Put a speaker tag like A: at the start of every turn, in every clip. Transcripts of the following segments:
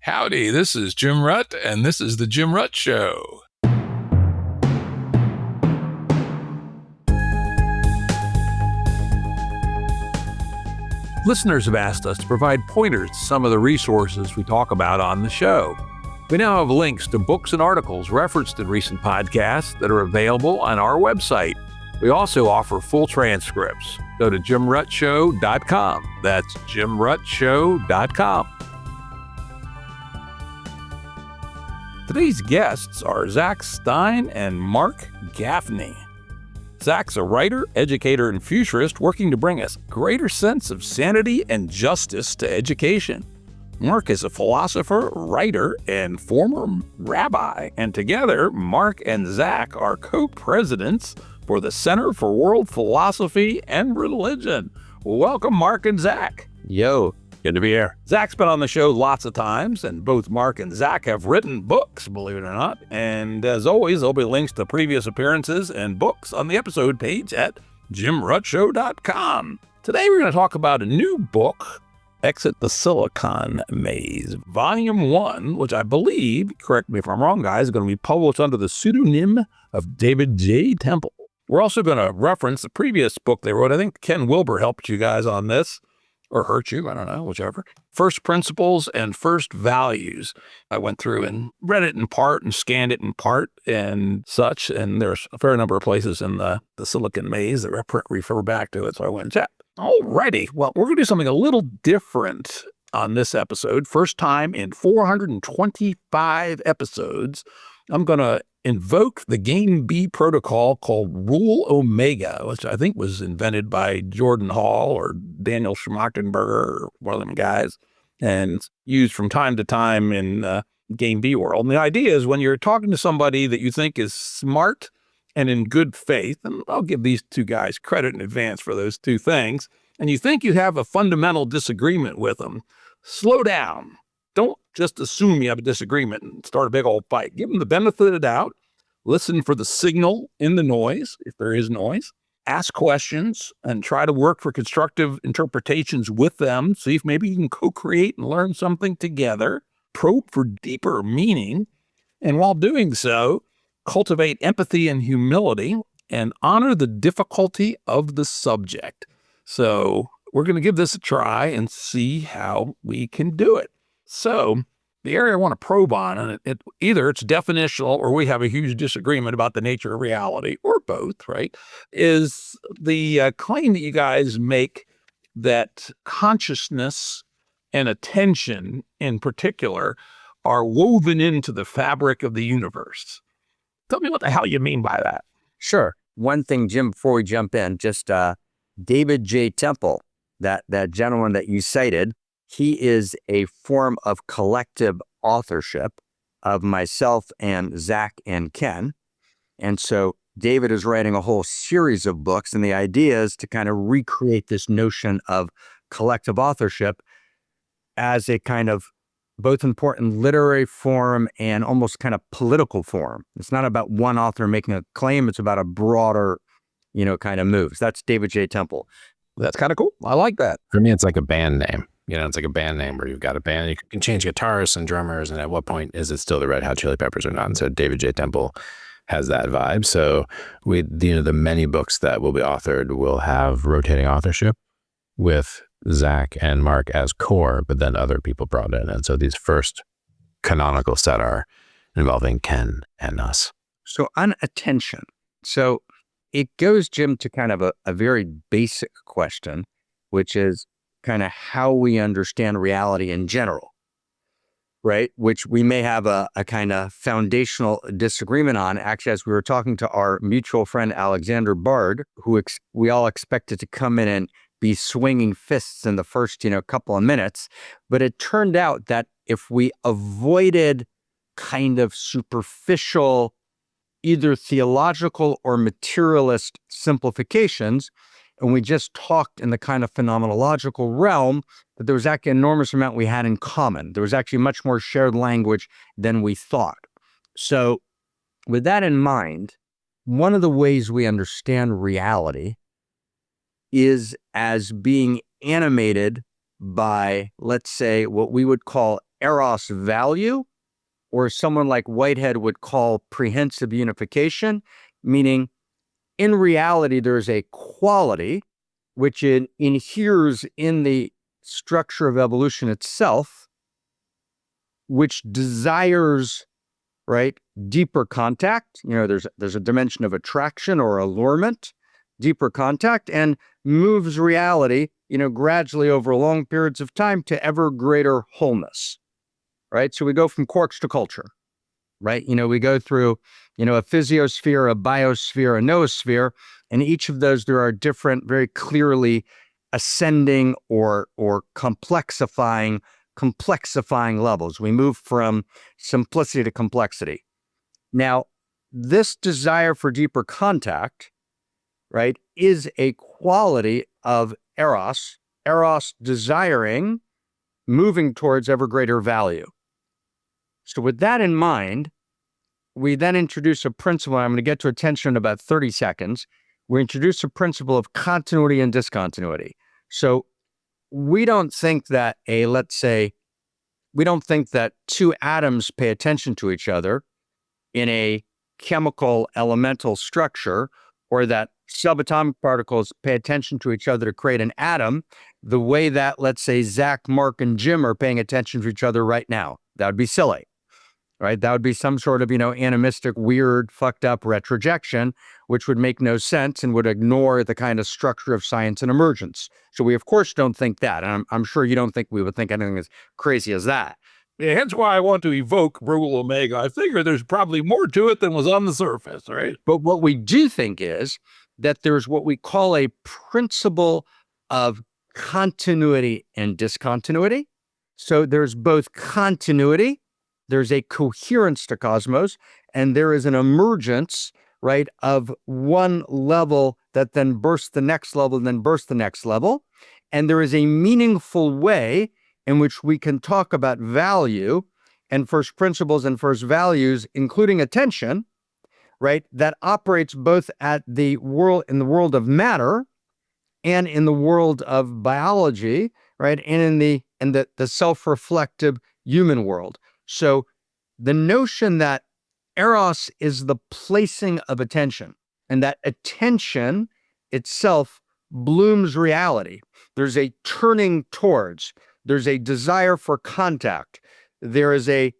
A: Howdy, this is Jim Rutt, and this is The Jim Rutt Show. Listeners have asked us to provide pointers to some of the resources we talk about on the show. We now have links to books and articles referenced in recent podcasts that are available on our website. We also offer full transcripts. Go to jimruttshow.com. That's jimruttshow.com. Today's guests are Zak Stein and Marc Gafni. Zak's a writer, educator, and futurist working to bring us a greater sense of sanity and justice to education. Marc is a philosopher, writer, and former rabbi, and together, Marc and Zak are co-presidents for the Center for World Philosophy and Religion. Welcome, Marc and Zak.
B: Yo.
A: Good to be here. Zak's been on the show lots of times, and both Marc and Zak have written books, believe it or not. And as always, there'll be links to previous appearances and books on the episode page at jimruttshow.com. Today we're going to talk about a new book, Exit the Silicon Maze, Volume 1, which I believe, correct me if I'm wrong, guys, is going to be published under the pseudonym of David J. Temple. We're also going to reference the previous book they wrote. I think Ken Wilber helped you guys on this. Or hurt you, I don't know, whichever. First Principles and First Values. I went through and read it in part and scanned it in part and such, and there's a fair number of places in the Silicon Maze that refer back to it, so I went and checked. Alrighty, well, we're going to do something a little different on this episode. First time in 425 episodes, I'm going to invoke the Game B protocol called Rule Omega, which I think was invented by Jordan Hall or Daniel Schmachtenberger or one of them guys, and used from time to time in Game B world. And the idea is when you're talking to somebody that you think is smart and in good faith, and I'll give these two guys credit in advance for those two things, and you think you have a fundamental disagreement with them, slow down. Don't just assume you have a disagreement and start a big old fight. Give them the benefit of the doubt. Listen for the signal in the noise, if there is noise. Ask questions and try to work for constructive interpretations with them. See if maybe you can co-create and learn something together. Probe for deeper meaning. And while doing so, cultivate empathy and humility and honor the difficulty of the subject. So we're going to give this a try and see how we can do it. So the area I want to probe on, and either it's definitional or we have a huge disagreement about the nature of reality, or both, right, is the claim that you guys make that consciousness and attention in particular are woven into the fabric of the universe. Tell me what the hell you mean by that.
B: Sure. One thing, Jim, before we jump in, just David J. Temple, that gentleman that you cited, he is a form of collective authorship of myself and Zak and Ken. And so David is writing a whole series of books, and the idea is to kind of recreate this notion of collective authorship as a kind of both important literary form and almost kind of political form. It's not about one author making a claim. It's about a broader, kind of moves. That's David J. Temple.
A: That's kind of cool. I like that.
C: For me, it's like a band name. It's like a band name where you've got a band, you can change guitarists and drummers, and at what point is it still the Red Hot Chili Peppers or not? And so David J. Temple has that vibe. So the many books that will be authored will have rotating authorship with Zak and Marc as core, but then other people brought in. And so these first canonical set are involving Ken and us.
B: So on attention, so it goes, Jim, to kind of a very basic question, which is kind of how we understand reality in general, right? Which we may have a kind of foundational disagreement on. Actually, as we were talking to our mutual friend, Alexander Bard, who we all expected to come in and be swinging fists in the first, couple of minutes. But it turned out that if we avoided kind of superficial, either theological or materialist simplifications, and we just talked in the kind of phenomenological realm, that there was actually an enormous amount we had in common. There was actually much more shared language than we thought. So with that in mind, one of the ways we understand reality is as being animated by, let's say, what we would call eros value, or someone like Whitehead would call prehensive unification, meaning in reality, there's a quality which inheres in the structure of evolution itself, which desires, right, deeper contact. There's a dimension of attraction or allurement, deeper contact, and moves reality, gradually over long periods of time to ever greater wholeness, right? So we go from quarks to culture, right? We go through, a physiosphere, a biosphere, a noosphere, and each of those, there are different, very clearly ascending or complexifying levels. We move from simplicity to complexity. Now, this desire for deeper contact, right, is a quality of eros desiring, moving towards ever greater value. So with that in mind, we then introduce a principle. I'm going to get to attention in about 30 seconds. We introduce a principle of continuity and discontinuity. So we don't think that two atoms pay attention to each other in a chemical elemental structure, or that subatomic particles pay attention to each other to create an atom the way that, let's say, Zak, Marc, and Jim are paying attention to each other right now. That would be silly, right? That would be some sort of, animistic, weird, fucked up retrojection, which would make no sense and would ignore the kind of structure of science and emergence. So we, of course, don't think that. And I'm sure you don't think we would think anything as crazy as that.
A: Yeah, hence why I want to evoke rule omega. I figure there's probably more to it than was on the surface, right?
B: But what we do think is that there's what we call a principle of continuity and discontinuity. So there's both continuity, there's a coherence to cosmos, and there is an emergence, right, of one level that then bursts the next level and then bursts the next level. And there is a meaningful way in which we can talk about value and first principles and first values, including attention, right, that operates both in the world of matter and in the world of biology, right, and in the self-reflective human world. So the notion that eros is the placing of attention, and that attention itself blooms reality. There's a turning towards, there's a desire for contact. There is a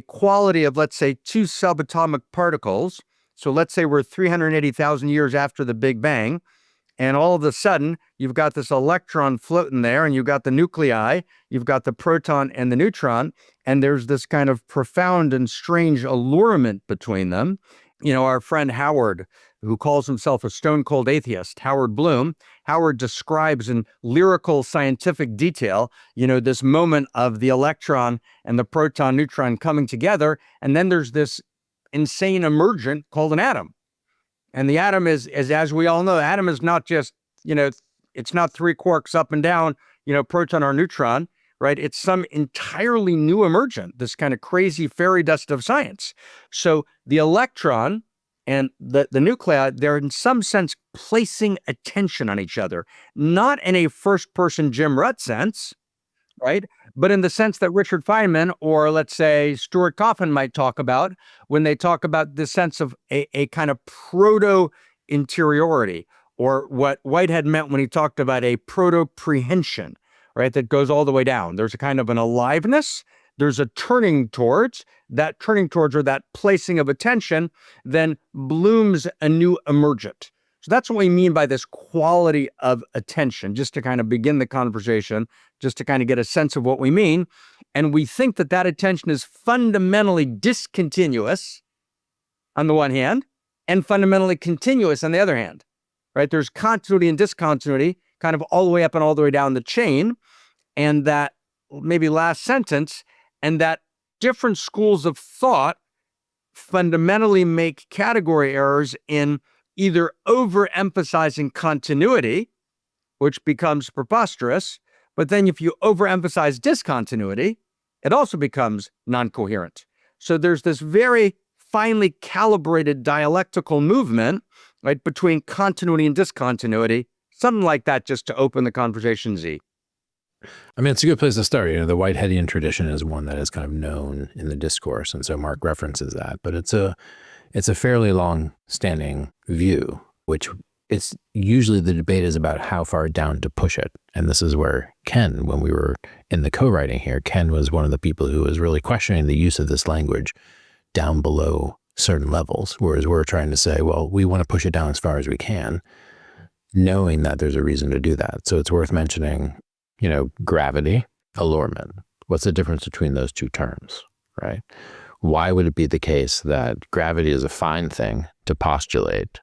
B: quality of, let's say, two subatomic particles. So let's say we're 380,000 years after the Big Bang, and all of a sudden, you've got this electron floating there, and you've got the nuclei, you've got the proton and the neutron, and there's this kind of profound and strange allurement between them. Our friend Howard, who calls himself a stone-cold atheist, Howard Bloom, Howard describes in lyrical scientific detail, this moment of the electron and the proton-neutron coming together, and then there's this insane emergent called an atom. And the atom is, as we all know, the atom is not just, it's not three quarks up and down, proton or neutron, right? It's some entirely new emergent, this kind of crazy fairy dust of science. So the electron and the nuclei, they're in some sense placing attention on each other, not in a first-person Jim Rutt sense, right? But in the sense that Richard Feynman or, let's say, Stuart Coffin might talk about when they talk about the sense of a kind of proto-interiority, or what Whitehead meant when he talked about a proto-prehension, right, that goes all the way down. There's a kind of an aliveness, there's a turning towards, that turning towards, or that placing of attention, then blooms a new emergent. So that's what we mean by this quality of attention, just to kind of begin the conversation, just to kind of get a sense of what we mean. And we think that that attention is fundamentally discontinuous on the one hand, and fundamentally continuous on the other hand, right? There's continuity and discontinuity kind of all the way up and all the way down the chain. And that, maybe last sentence, and that different schools of thought fundamentally make category errors in either overemphasizing continuity, which becomes preposterous, but then if you overemphasize discontinuity, it also becomes non-coherent. So there's this very finely calibrated dialectical movement, right, between continuity and discontinuity, something like that, just to open the conversation, Z.
C: I mean, it's a good place to start. The Whiteheadian tradition is one that is kind of known in the discourse, and so Marc references that. But it's a fairly long-standing view, which it's usually the debate is about how far down to push it. And this is where Ken, when we were in the co-writing here, Ken was one of the people who was really questioning the use of this language down below certain levels, whereas we're trying to say, well, we want to push it down as far as we can, knowing that there's a reason to do that. So it's worth mentioning, gravity, allurement. What's the difference between those two terms, right? Why would it be the case that gravity is a fine thing to postulate,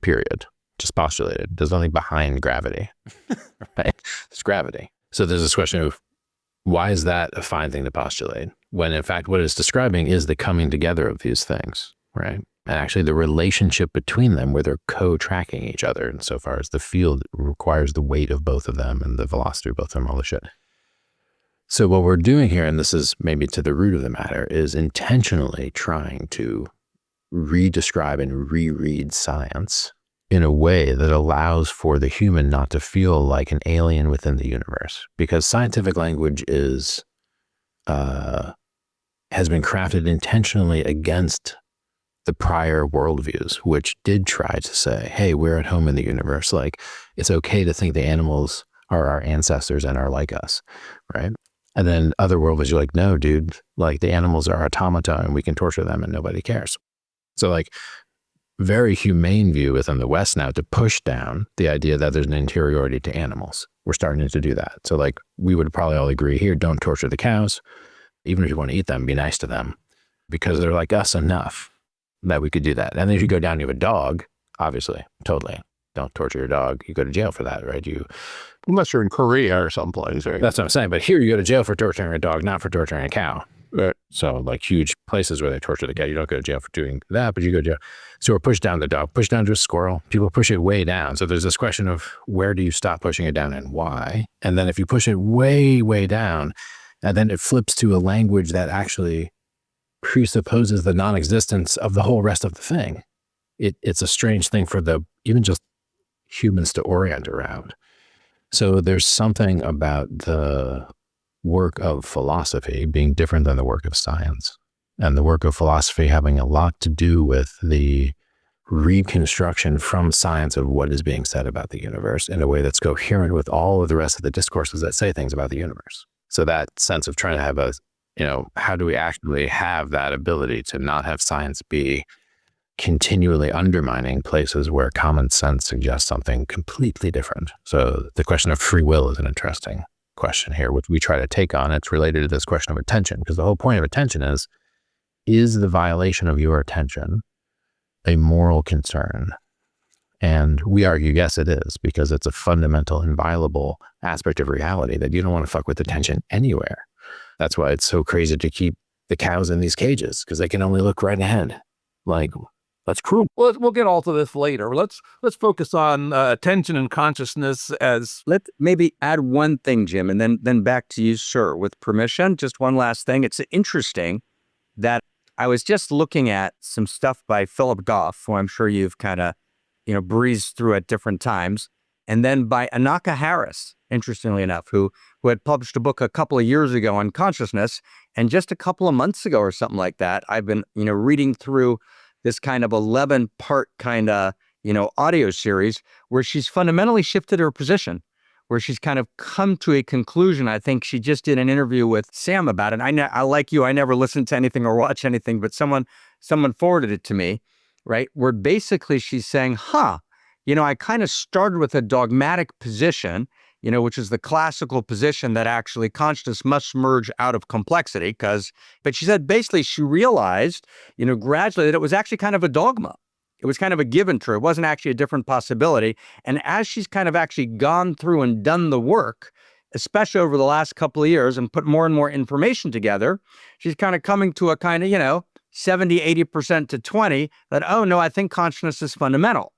C: period? Just postulate it. There's nothing behind gravity, right? It's gravity. So there's this question of why is that a fine thing to postulate when in fact what it's describing is the coming together of these things, right? And actually the relationship between them where they're co-tracking each other insofar as the field requires the weight of both of them and the velocity of both of them, all the shit. So what we're doing here, and this is maybe to the root of the matter, is intentionally trying to redescribe and reread science in a way that allows for the human not to feel like an alien within the universe. Because scientific language has been crafted intentionally against the prior worldviews, which did try to say, hey, we're at home in the universe. Like, it's okay to think the animals are our ancestors and are like us, right? And then other worldviews are like, no, dude, like the animals are automata and we can torture them and nobody cares. So like very humane view within the West now to push down the idea that there's an interiority to animals. We're starting to do that. So like we would probably all agree here, don't torture the cows. Even if you want to eat them, be nice to them because they're like us enough that we could do that. And then if you go down to a dog, obviously, totally. Don't torture your dog. You go to jail for that, right?
D: Unless you're in Korea or someplace, right?
C: That's what I'm saying. But here you go to jail for torturing a dog, not for torturing a cow.
D: Right.
C: So like huge places where they torture the cow, you don't go to jail for doing that, but you go to jail. So we're pushed down the dog, pushed down to a squirrel. People push it way down. So there's this question of where do you stop pushing it down and why? And then if you push it way, way down, and then it flips to a language that actually presupposes the non-existence of the whole rest of the thing. It's a strange thing for even just humans to orient around. So there's something about the work of philosophy being different than the work of science, and the work of philosophy having a lot to do with the reconstruction from science of what is being said about the universe in a way that's coherent with all of the rest of the discourses that say things about the universe. So that sense of trying to have how do we actually have that ability to not have science be continually undermining places where common sense suggests something completely different. So the question of free will is an interesting question here, which we try to take on. It's related to this question of attention, because the whole point of attention is the violation of your attention a moral concern? And we argue, yes, it is, because it's a fundamental, inviolable aspect of reality that you don't want to fuck with attention anywhere. That's why it's so crazy to keep the cows in these cages, because they can only look right ahead. Like, that's cruel.
A: Well, we'll get all to this later. Let's focus on attention and consciousness as...
B: Let's maybe add one thing, Jim, and then back to you, sir, with permission. Just one last thing. It's interesting that I was just looking at some stuff by Philip Goff, who I'm sure you've kind of, breezed through at different times, and then by Anaka Harris, interestingly enough, who had published a book a couple of years ago on consciousness, and just a couple of months ago or something like that, I've been, reading through this kind of 11-part kind of, audio series where she's fundamentally shifted her position, where she's kind of come to a conclusion. I think she just did an interview with Sam about it. I like you, I never listen to anything or watch anything, but someone forwarded it to me, right? Where basically she's saying, I kind of started with a dogmatic position, which is the classical position that actually consciousness must merge out of complexity. But she said basically she realized, gradually that it was actually kind of a dogma. It was kind of a given to her. It wasn't actually a different possibility. And as she's kind of actually gone through and done the work, especially over the last couple of years, and put more and more information together, she's kind of coming to a kind of, 70, 80% to 20 that, oh no, I think consciousness is fundamental.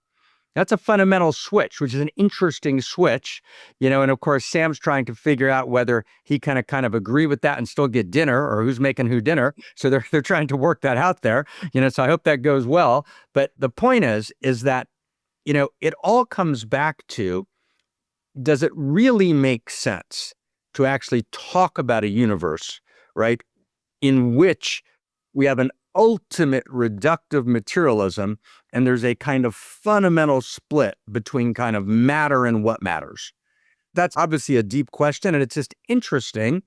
B: That's a fundamental switch, which is an interesting switch, and of course, Sam's trying to figure out whether he kind of agree with that and still get dinner, or who's making who dinner. So they're trying to work that out there, so I hope that goes well. But the point is that, it all comes back to, does it really make sense to actually talk about a universe, right, in which we have an ultimate reductive materialism, and there's a kind of fundamental split between kind of matter and what matters. That's obviously a deep question, and it's just interesting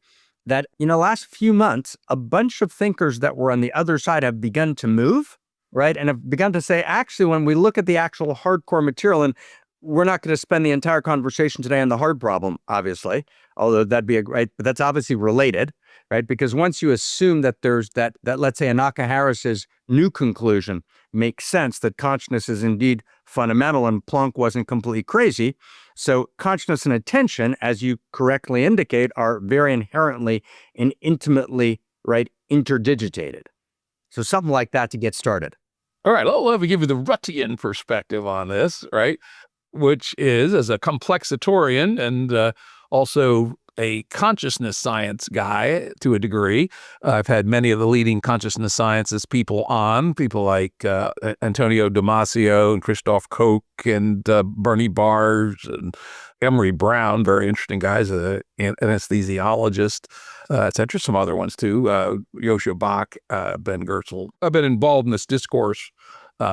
B: that in the last few months, a bunch of thinkers that were on the other side have begun to move, right, and have begun to say, actually, when we look at the actual hardcore material, and we're not going to spend the entire conversation today on the hard problem, obviously, although that'd be right, but that's obviously related, right? Because once you assume that there's that let's say Anaka Harris's new conclusion makes sense, that consciousness is indeed fundamental and Planck wasn't completely crazy. So consciousness and attention, as you correctly indicate, are very inherently and intimately, right, interdigitated. So something like that to get started.
A: All right, let me give you the Ruttian perspective on this, right? Which is, as a complexitorian and also a consciousness science guy to a degree. I've had many of the leading consciousness sciences people on, people like Antonio Damasio and Christoph Koch and Bernie Bars and Emery Brown, very interesting guys, an anesthesiologist, etc. Some other ones too, Yoshio Bach, Ben Gersel. I've been involved in this discourse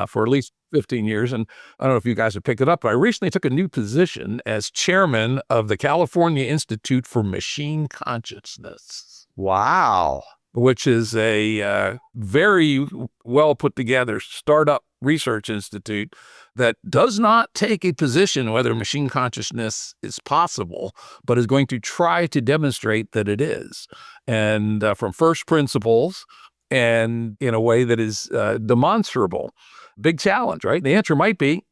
A: for at least 15 years. And I don't know if you guys have picked it up, but I recently took a new position as chairman of the California Institute for Machine Consciousness.
B: Wow.
A: Which is a very well put together startup research institute that does not take a position whether machine consciousness is possible, but is going to try to demonstrate that it is. And from first principles, and in a way that is demonstrable. Big challenge, right? The answer might be,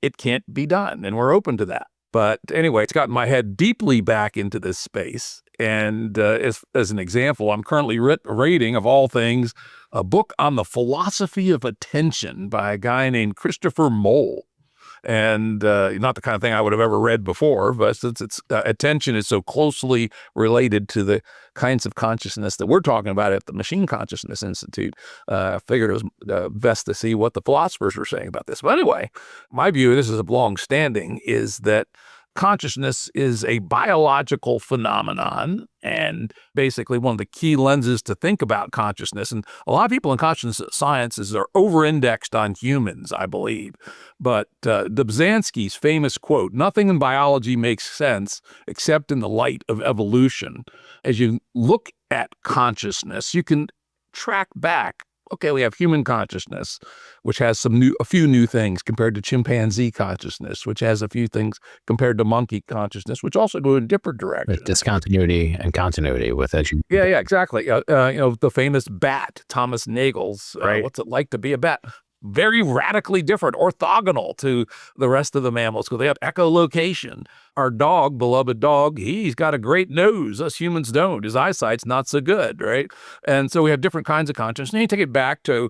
A: it can't be done, and we're open to that. But anyway, it's gotten my head deeply back into this space. And as an example, I'm currently reading, of all things, a book on the philosophy of attention by a guy named Christopher Mole. And not the kind of thing I would have ever read before, but since it's attention is so closely related to the kinds of consciousness that we're talking about at the Machine Consciousness Institute, I figured it was best to see what the philosophers were saying about this. But anyway, my view, this is long-standing, is that consciousness is a biological phenomenon, and basically one of the key lenses to think about consciousness. And a lot of people in consciousness sciences are over-indexed on humans, I believe. But Dobzhansky's famous quote, "Nothing in biology makes sense except in the light of evolution." As you look at consciousness, you can track back. Okay, we have human consciousness, which has a few new things compared to chimpanzee consciousness, which has a few things compared to monkey consciousness, which also go in different directions.
C: With discontinuity and continuity with education.
A: Yeah, exactly. The famous bat, Thomas Nagel's,
B: right.
A: What's it like to be a bat? Very radically different, orthogonal to the rest of the mammals, because they have echolocation. Our dog, beloved dog, he's got a great nose. Us humans don't. His eyesight's not so good, right? And so we have different kinds of consciousness. And you take it back to,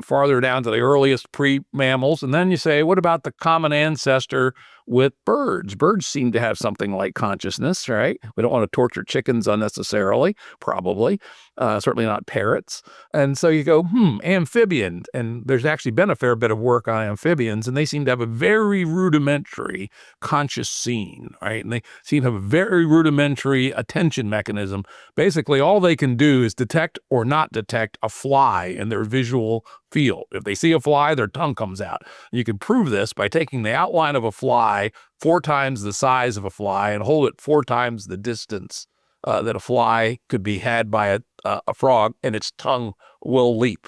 A: farther down to the earliest pre-mammals, and then you say, what about the common ancestor with birds? Birds seem to have something like consciousness, right? We don't want to torture chickens unnecessarily, probably. Certainly not parrots. And so you go, amphibian. And there's actually been a fair bit of work on amphibians, and they seem to have a very rudimentary conscious scene, right? And they seem to have a very rudimentary attention mechanism. Basically, all they can do is detect or not detect a fly in their visual field. If they see a fly, their tongue comes out. You can prove this by taking the outline of a fly 4 times the size of a fly and hold it 4 times the distance that a fly could be had by a frog, and its tongue will leap.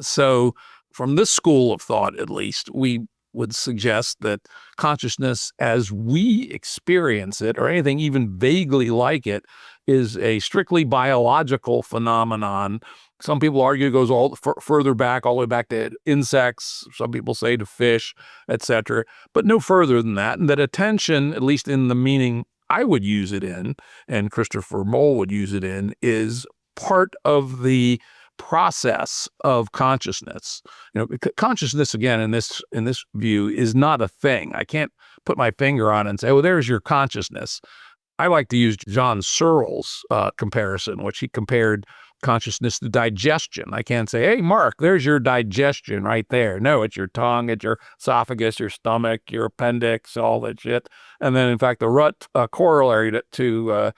A: So from this school of thought, at least, we would suggest that consciousness as we experience it, or anything even vaguely like it, is a strictly biological phenomenon. Some people argue it goes all further back, all the way back to insects. Some people say to fish, etc., but no further than that. And that attention, at least in the meaning I would use it in, and Christopher Mole would use it in, is part of the process of consciousness. Consciousness, again, in this view, is not a thing. I can't put my finger on it and say, "Oh, there's your consciousness." I like to use John Searle's comparison, which he compared consciousness to digestion. I can't say, "Hey, Mark, there's your digestion right there." No, it's your tongue, it's your esophagus, your stomach, your appendix, all that shit. And then, in fact, the Rutt corollary to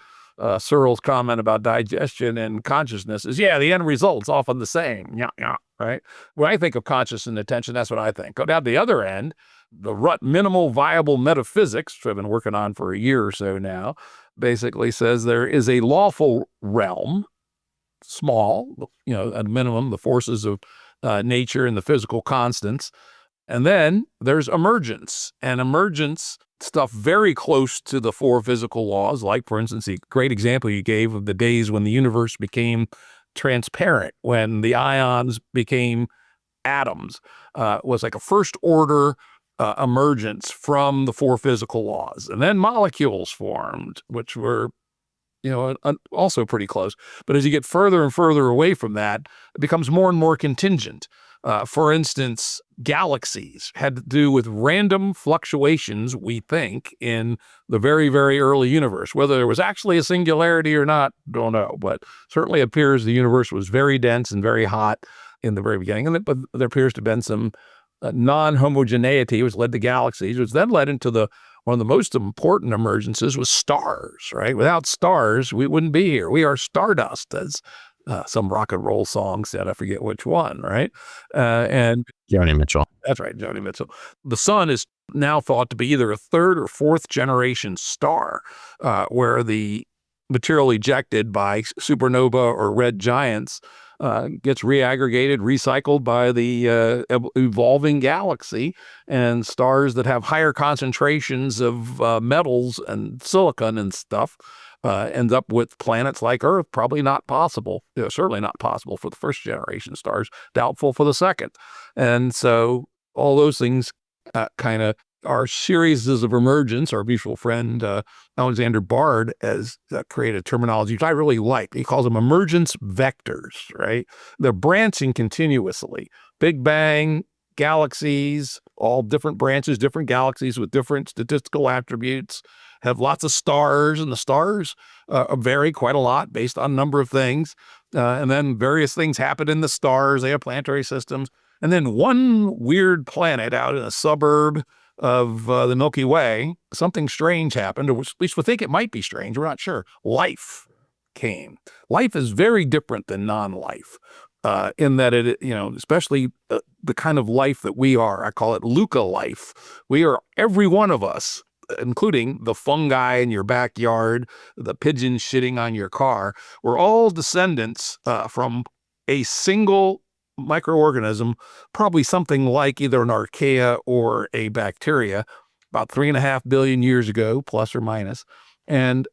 A: Searle's comment about digestion and consciousness is, yeah, the end result's often the same. Yeah, yeah, right? When I think of consciousness and attention, that's what I think. Go down to the other end, the minimal viable metaphysics, which I've been working on for a year or so now, basically says there is a lawful realm, small, at a minimum, the forces of nature and the physical constants. And then there's emergence, and emergence stuff very close to the four physical laws, like, for instance, the great example you gave of the days when the universe became transparent, when the ions became atoms, was like a first order emergence from the four physical laws. And then molecules formed, which were also pretty close. But as you get further and further away from that, it becomes more and more contingent. For instance, galaxies had to do with random fluctuations, we think, in the very, very early universe. Whether there was actually a singularity or not, don't know. But certainly appears the universe was very dense and very hot in the very beginning. But there appears to have been some non-homogeneity, which led to galaxies, which then led into one of the most important emergences was stars, right? Without stars, we wouldn't be here. We are stardust, as some rock and roll song said. I forget which one, right? And
C: Joni Mitchell.
A: That's right, Joni Mitchell. The sun is now thought to be either a third or fourth generation star, where the material ejected by supernova or red giants gets reaggregated, recycled by the evolving galaxy, and stars that have higher concentrations of metals and silicon and stuff end up with planets like Earth. Probably not possible. Certainly not possible for the first generation stars. Doubtful for the second. And so all those things kind of are series of emergence. Our mutual friend Alexander Bard has created terminology which I really like. He calls them emergence vectors, right? They're branching continuously. Big Bang, galaxies, all different branches, different galaxies with different statistical attributes, have lots of stars, and the stars vary quite a lot based on a number of things. And then various things happen in the stars. They have planetary systems. And then one weird planet out in a suburb of the Milky Way, something strange happened, or at least we think it might be strange. We're not sure. Life came. Life is very different than non-life in that it, especially the kind of life that we are. I call it Luca life. We are, every one of us, including the fungi in your backyard, the pigeons shitting on your car. We're all descendants from a single microorganism, probably something like either an archaea or a bacteria, about 3.5 billion years ago, plus or minus. And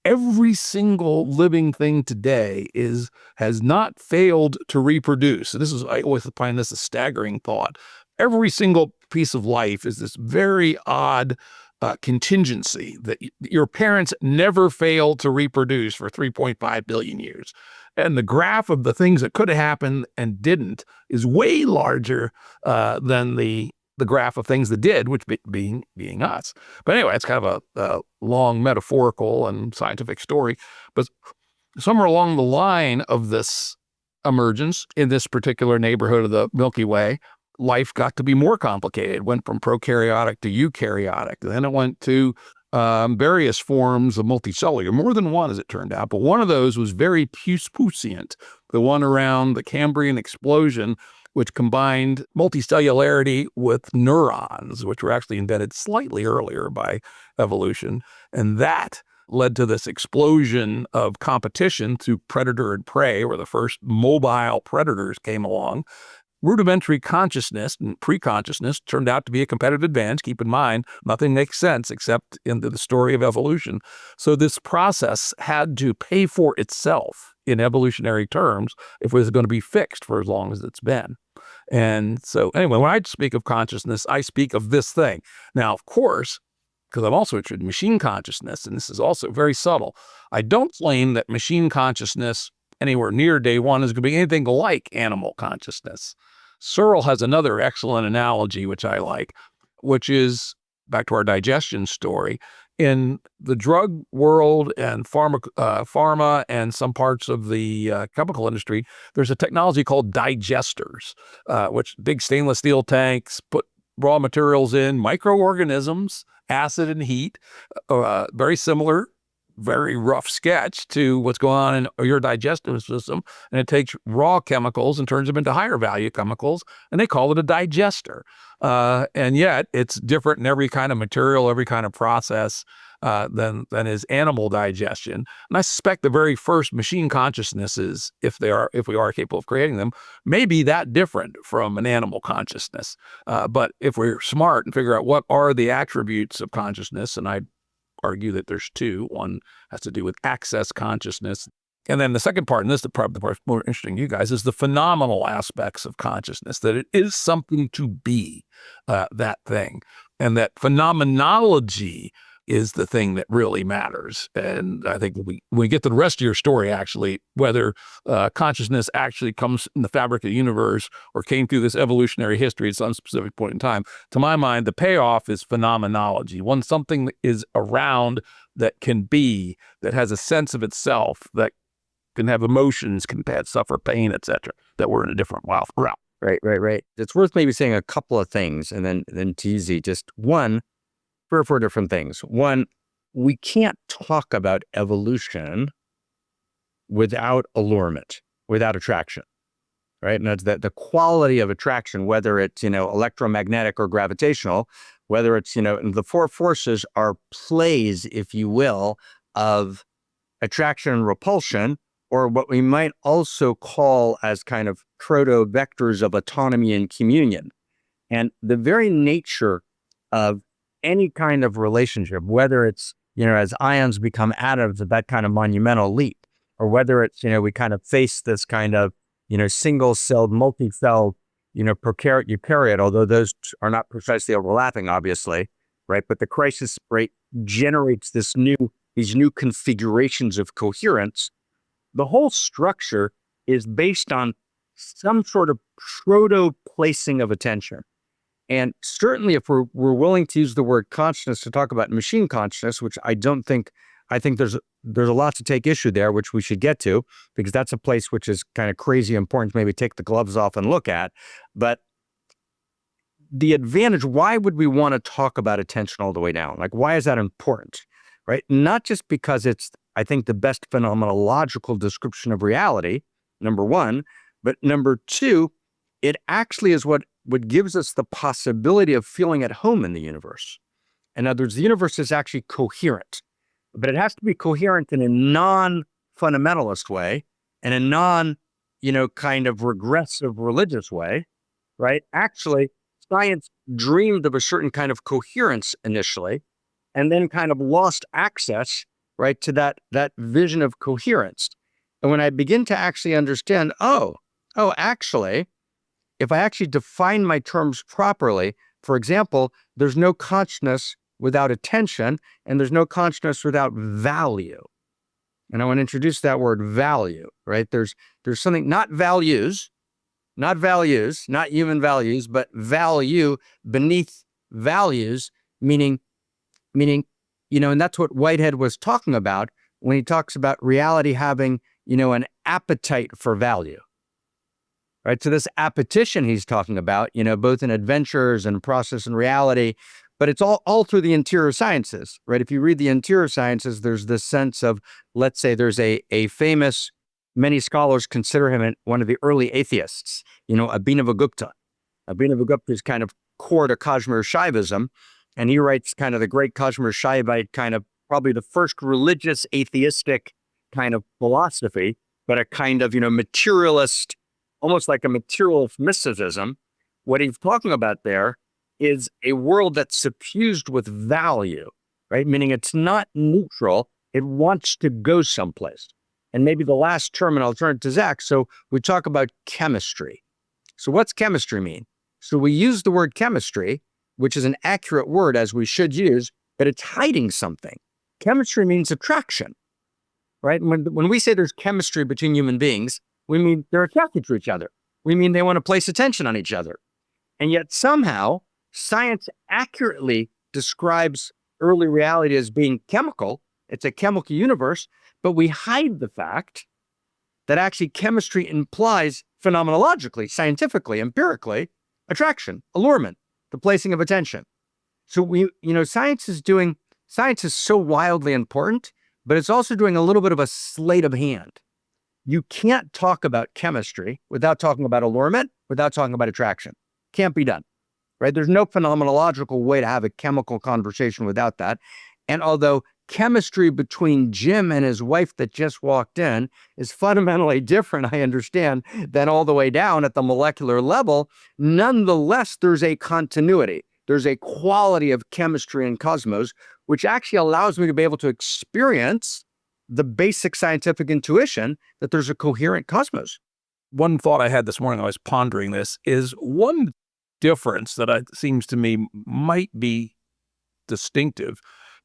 A: every single living thing today has not failed to reproduce. I always find this a staggering thought. Every single piece of life is this very odd contingency that your parents never failed to reproduce for 3.5 billion years. And the graph of the things that could have happened and didn't is way larger than the graph of things that did, which being us. But anyway, it's kind of a long metaphorical and scientific story. But somewhere along the line of this emergence in this particular neighborhood of the Milky Way, life got to be more complicated. It went from prokaryotic to eukaryotic. Then it went to various forms of multicellular, more than one as it turned out. But one of those was very pusient, the one around the Cambrian explosion, which combined multicellularity with neurons, which were actually invented slightly earlier by evolution. And that led to this explosion of competition through predator and prey, where the first mobile predators came along. Rudimentary consciousness and pre-consciousness turned out to be a competitive advantage. Keep in mind, nothing makes sense except in the story of evolution. So this process had to pay for itself in evolutionary terms if it was going to be fixed for as long as it's been. And so anyway, when I speak of consciousness, I speak of this thing. Now, of course, because I'm also interested in machine consciousness, and this is also very subtle, I don't claim that machine consciousness anywhere near day one is going to be anything like animal consciousness. Searle has another excellent analogy, which I like, which is back to our digestion story. In the drug world and pharma and some parts of the chemical industry, there's a technology called digesters, which big stainless steel tanks put raw materials in, microorganisms, acid and heat, very similar very rough sketch to what's going on in your digestive system. And it takes raw chemicals and turns them into higher value chemicals. And they call it a digester. And yet it's different in every kind of material, every kind of process than is animal digestion. And I suspect the very first machine consciousnesses, if we are capable of creating them, may be that different from an animal consciousness. But if we're smart and figure out what are the attributes of consciousness, and I argue that there's two. One has to do with access consciousness. And then the second part, and this is probably the part more interesting to you guys, is the phenomenal aspects of consciousness, that it is something to be that thing. And that phenomenology is the thing that really matters. And I think when we get to the rest of your story, actually, whether consciousness actually comes in the fabric of the universe or came through this evolutionary history at some specific point in time, to my mind, the payoff is phenomenology. When something is around that can be, that has a sense of itself, that can have emotions, can suffer pain, etc., that we're in a different route.
B: Right. It's worth maybe saying a couple of things and then teasy just one, for different things. One, we can't talk about evolution without allurement, without attraction, right? And that's the quality of attraction, whether it's, electromagnetic or gravitational, whether it's, the four forces are plays, if you will, of attraction and repulsion, or what we might also call as kind of proto-vectors of autonomy and communion. And the very nature of any kind of relationship, whether it's, as ions become atoms at that kind of monumental leap, or whether it's, we kind of face this kind of, single-celled, multi-celled, prokaryote, eukaryote, although those are not precisely overlapping, obviously, right? But the crisis rate generates these new configurations of coherence. The whole structure is based on some sort of proto-placing of attention. And certainly if we're willing to use the word consciousness to talk about machine consciousness, which I think there's a lot to take issue there, which we should get to, because that's a place which is kind of crazy important to maybe take the gloves off and look at. But the advantage, why would we want to talk about attention all the way down? Like, why is that important, right? Not just because it's, I think, the best phenomenological description of reality, number one, but number two, it actually is what gives us the possibility of feeling at home in the universe. In other words, the universe is actually coherent, but it has to be coherent in a non-fundamentalist way and a kind of regressive religious way, right? Actually, science dreamed of a certain kind of coherence initially, and then kind of lost access, right, to that vision of coherence. And when I begin to actually understand, actually, if I actually define my terms properly, for example, there's no consciousness without attention, and there's no consciousness without value. And I want to introduce that word value, right? There's something, not values, not human values, but value beneath values, meaning, and that's what Whitehead was talking about when he talks about reality having, an appetite for value. Right, so this appetition he's talking about, both in adventures and process and reality, but it's all through the interior sciences, right? If you read the interior sciences, there's this sense of, let's say there's a famous, many scholars consider him one of the early atheists, Abhinavagupta. Abhinavagupta is kind of core to Kashmir Shaivism, and he writes kind of the great Kashmir Shaivite kind of probably the first religious atheistic kind of philosophy, but a kind of, materialist, almost like a materialist mysticism. What he's talking about there is a world that's suffused with value, right? Meaning it's not neutral. It wants to go someplace. And maybe the last term, and I'll turn it to Zak. So we talk about chemistry. So what's chemistry mean? So we use the word chemistry, which is an accurate word as we should use, but it's hiding something. Chemistry means attraction, right? When we say there's chemistry between human beings, we mean they're attracted to each other. We mean they want to place attention on each other. And yet somehow science accurately describes early reality as being chemical. It's a chemical universe, but we hide the fact that actually chemistry implies phenomenologically, scientifically, empirically, attraction, allurement, the placing of attention. So science is so wildly important, but it's also doing a little bit of a sleight of hand. You can't talk about chemistry without talking about allurement, without talking about attraction. Can't be done, right? There's no phenomenological way to have a chemical conversation without that. And although chemistry between Jim and his wife that just walked in is fundamentally different, I understand, than all the way down at the molecular level, nonetheless, there's a continuity. There's a quality of chemistry in cosmos, which actually allows me to be able to experience the basic scientific intuition that there's a coherent cosmos.
A: One thought I had this morning, I was pondering this, is one difference that seems to me might be distinctive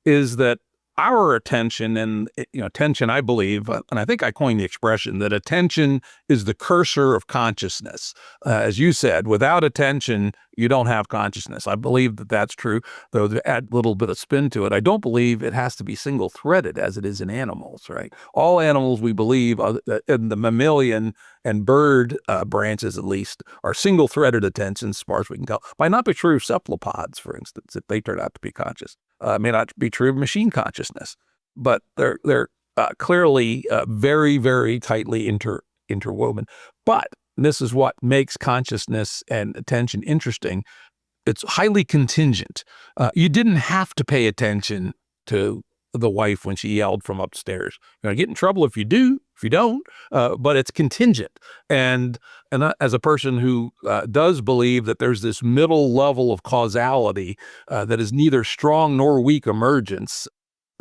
A: is that our attention and attention, I believe, and I think I coined the expression that attention is the cursor of consciousness. As you said, without attention, you don't have consciousness. I believe that that's true, though to add a little bit of spin to it, I don't believe it has to be single-threaded as it is in animals, right? All animals, we believe, in the mammalian and bird branches at least, are single-threaded attention as far as we can tell. Might not be true of cephalopods, for instance, if they turn out to be conscious. May not be true of machine consciousness, but they're clearly very, very tightly interwoven. But this is what makes consciousness and attention interesting. It's highly contingent. You didn't have to pay attention to the wife when she yelled from upstairs. You're going to get in trouble if you do, if you don't, but it's contingent. And as a person who does believe that there's this middle level of causality that is neither strong nor weak emergence,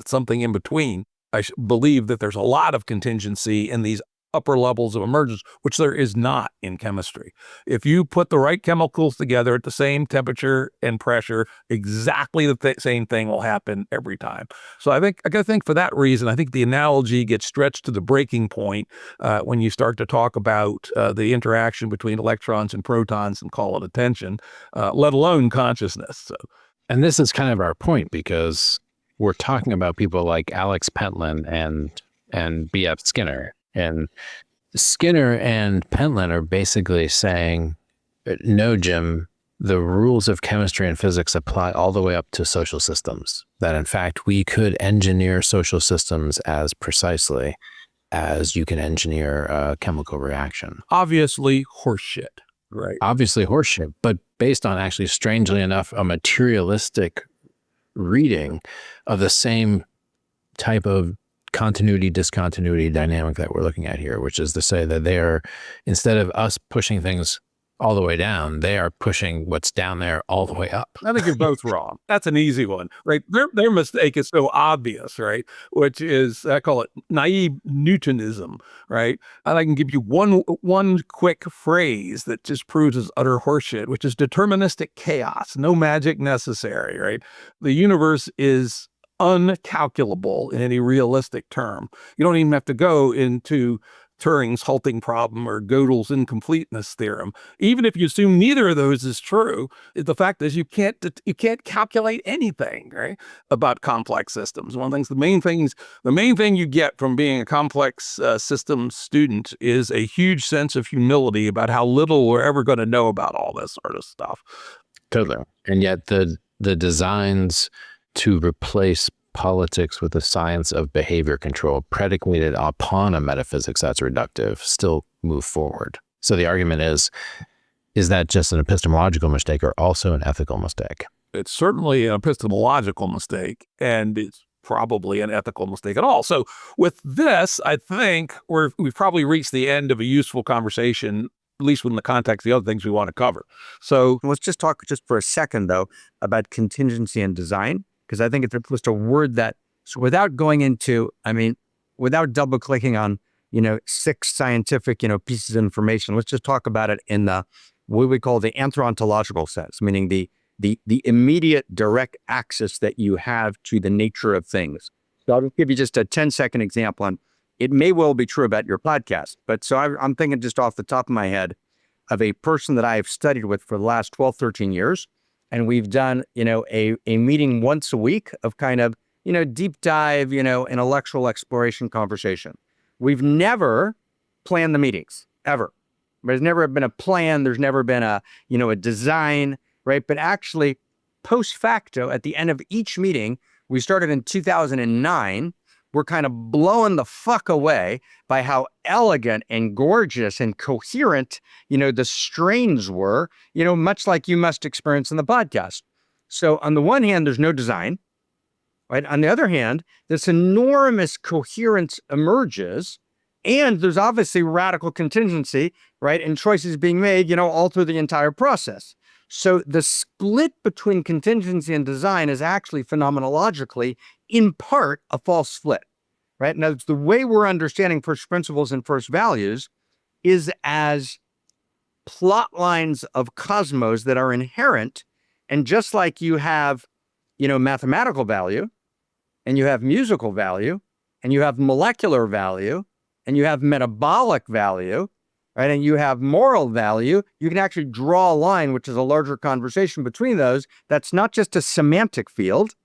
A: something in between, I believe that there's a lot of contingency in these upper levels of emergence, which there is not in chemistry. If you put the right chemicals together at the same temperature and pressure, exactly the same thing will happen every time. So I think for that reason, I think the analogy gets stretched to the breaking point when you start to talk about the interaction between electrons and protons and call it attention, let alone consciousness. So.
C: And this is kind of our point, because we're talking about people like Alex Pentland and B.F. Skinner. And Skinner and Pentland are basically saying, no, Jim, the rules of chemistry and physics apply all the way up to social systems. That in fact, we could engineer social systems as precisely as you can engineer a chemical reaction.
A: Obviously horseshit, right?
C: Obviously horseshit, but based on actually, strangely enough, a materialistic reading of the same type of continuity, discontinuity dynamic that we're looking at here, which is to say that they are, instead of us pushing things all the way down, they are pushing what's down there all the way up.
A: I think you're both wrong. That's an easy one, right? Their mistake is so obvious, right? Which is, I call it naive Newtonism, right? And I can give you one quick phrase that just proves it's utter horseshit, which is deterministic chaos, no magic necessary, right? The universe is uncalculable in any realistic term. You don't even have to go into Turing's halting problem or Gödel's incompleteness theorem. Even if you assume neither of those is true, the fact is you can't calculate anything, right, about complex systems. One of the things, the main thing you get from being a complex systems student is a huge sense of humility about how little we're ever going to know about all this sort of stuff.
C: Totally. And yet the designs to replace politics with the science of behavior control predicated upon a metaphysics that's reductive still move forward. So the argument is that just an epistemological mistake or also an ethical mistake?
A: It's certainly an epistemological mistake, and it's probably an ethical mistake at all. So with this, I think we've probably reached the end of a useful conversation, at least within the context of the other things we want to cover. So
B: let's just talk just for a second, though, about contingency and design, because I think it's just a word that, so without going into, without double clicking on, 6 scientific, pieces of information, let's just talk about it in the, what we call the anthrontological sense, meaning the immediate direct access that you have to the nature of things. So I'll give you just a 10-second example on, it may well be true about your podcast, but so I'm thinking just off the top of my head of a person that I have studied with for the last 12, 13 years. And we've done, a meeting once a week of kind of, deep dive, intellectual exploration conversation. We've never planned the meetings, ever. There's never been a plan. There's never been a design, right? But actually, post facto, at the end of each meeting, we started in 2009, were kind of blown the fuck away by how elegant and gorgeous and coherent, the strains were, much like you must experience in the podcast. So on the one hand, there's no design, right? On the other hand, this enormous coherence emerges, and there's obviously radical contingency, right? And choices being made, all through the entire process. So the split between contingency and design is actually phenomenologically, in part, a false split, right? Now, the way we're understanding first principles and first values is as plot lines of cosmos that are inherent. And just like you have, mathematical value, and you have musical value, and you have molecular value, and you have metabolic value, right? And you have moral value, you can actually draw a line, which is a larger conversation between those. That's not just a semantic field,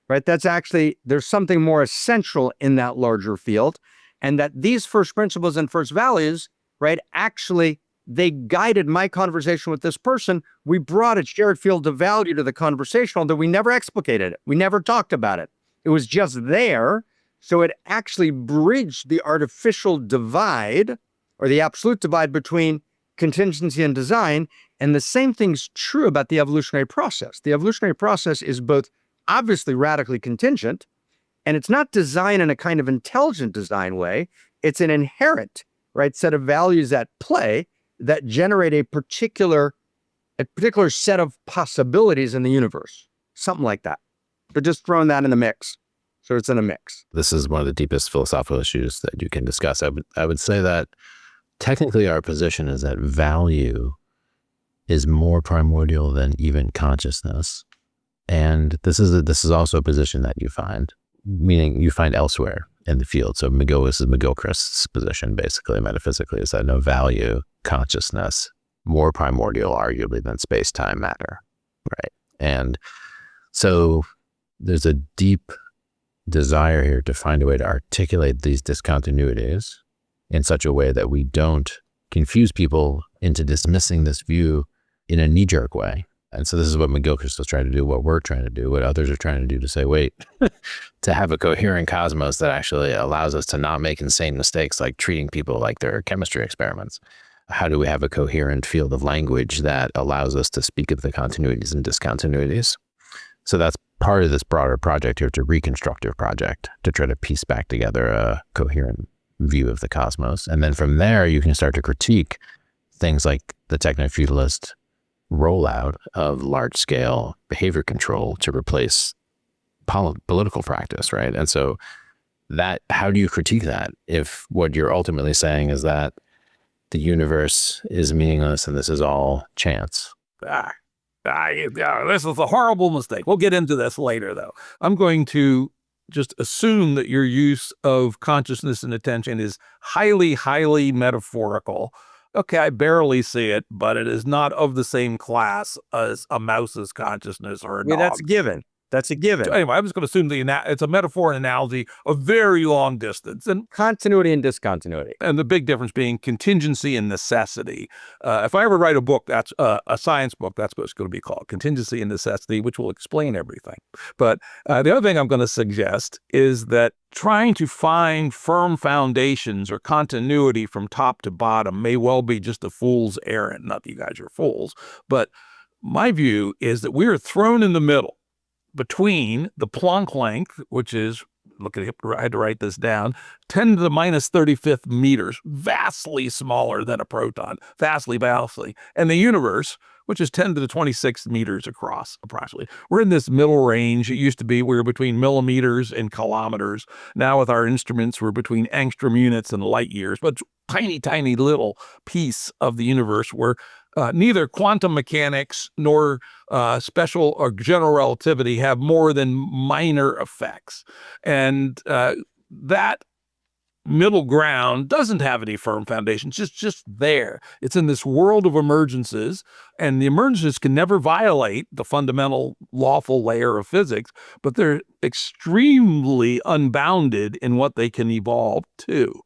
B: right? That's actually, there's something more essential in that larger field. And that these first principles and first values, right, actually, they guided my conversation with this person. We brought a shared field of value to the conversation, although we never explicated it. We never talked about it. It was just there. So it actually bridged the artificial divide, or the absolute divide, between contingency and design. And the same thing's true about the evolutionary process. The evolutionary process is both obviously radically contingent, and it's not design in a kind of intelligent design way. It's an inherent, right, set of values at play that generate a particular set of possibilities in the universe. Something like that. But just throwing that in the mix. So it's in a mix.
C: This is one of the deepest philosophical issues that you can discuss. I would say that technically our position is that value is more primordial than even consciousness. And this is also a position that you find, meaning you find elsewhere in the field. So this is McGilchrist's position, basically, metaphysically, is that no value, consciousness, more primordial, arguably, than space-time matter, right? And so there's a deep desire here to find a way to articulate these discontinuities in such a way that we don't confuse people into dismissing this view in a knee-jerk way. And so this is what McGilchrist was trying to do, what we're trying to do, what others are trying to do, to say, wait, to have a coherent cosmos that actually allows us to not make insane mistakes like treating people like they're chemistry experiments. How do we have a coherent field of language that allows us to speak of the continuities and discontinuities? So that's part of this broader project here. It's a reconstructive project to try to piece back together a coherent view of the cosmos. And then from there, you can start to critique things like the techno-feudalist rollout of large-scale behavior control to replace political practice, right? And so how do you critique that if what you're ultimately saying is that the universe is meaningless and this is all chance?
A: This is a horrible mistake. We'll get into this later, though. I'm going to just assume that your use of consciousness and attention is highly, highly metaphorical. Okay, I barely see it, but it is not of the same class as a mouse's consciousness or a dog.
B: That's a given. That's a given.
A: So anyway, I'm just going to assume it's a metaphor and analogy of very long distance. And
B: continuity and discontinuity.
A: And the big difference being contingency and necessity. If I ever write a book, that's a science book, that's what it's going to be called, Contingency and Necessity, which will explain everything. But the other thing I'm going to suggest is that trying to find firm foundations or continuity from top to bottom may well be just a fool's errand. Not that you guys are fools, but my view is that we are thrown in the middle between the Planck length, which is, I had to write this down, 10 to the minus 35th meters, vastly smaller than a proton, vastly, and the universe, which is 10 to the 26th meters across, approximately. We're in this middle range. It used to be we were between millimeters and kilometers. Now with our instruments, we're between angstrom units and light years, but tiny, tiny little piece of the universe where neither quantum mechanics nor special or general relativity have more than minor effects. And that middle ground doesn't have any firm foundations, just there. It's in this world of emergences, and the emergences can never violate the fundamental lawful layer of physics, but they're extremely unbounded in what they can evolve to.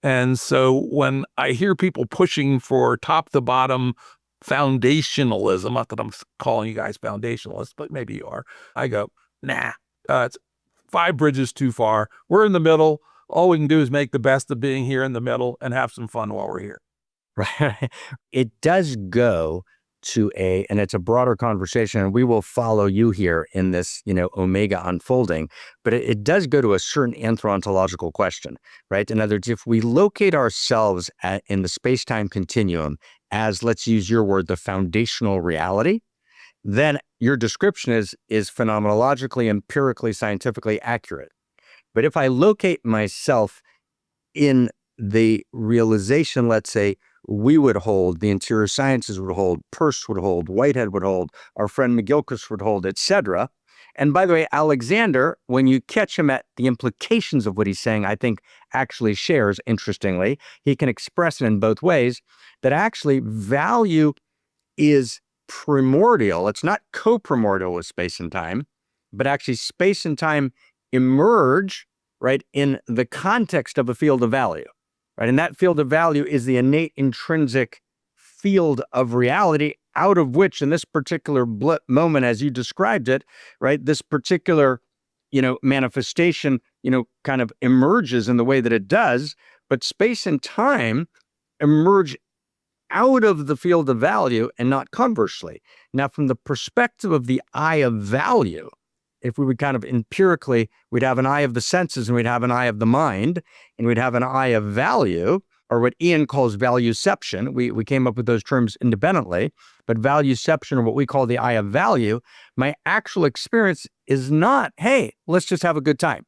A: And so when I hear people pushing for top to bottom foundationalism, not that I'm calling you guys foundationalists, but maybe you are, I go, nah, 5 bridges too far. We're in the middle. All we can do is make the best of being here in the middle and have some fun while we're here.
B: Right. It does go to and it's a broader conversation, and we will follow you here in this, omega unfolding, but it does go to a certain anthropological question, right? In other words, if we locate ourselves in the space-time continuum as, let's use your word, the foundational reality, then your description is phenomenologically, empirically, scientifically accurate. But if I locate myself in the realization, let's say, we would hold, the interior sciences would hold, Peirce would hold, Whitehead would hold, our friend McGilchrist would hold, etc. And by the way, Alexander, when you catch him at the implications of what he's saying, I think actually shares, interestingly, he can express it in both ways, that actually value is primordial. It's not co-primordial with space and time, but actually space and time emerge, right, in the context of a field of value. Right. And that field of value is the innate intrinsic field of reality, out of which, in this particular moment, as you described it, right, this particular, manifestation, kind of emerges in the way that it does. But space and time emerge out of the field of value and not conversely. Now, from the perspective of the eye of value, if we would kind of empirically, we'd have an eye of the senses and we'd have an eye of the mind, and we'd have an eye of value, or what Ian calls valueception. We came up with those terms independently, but valueception, or what we call the eye of value, my actual experience is not, hey, let's just have a good time.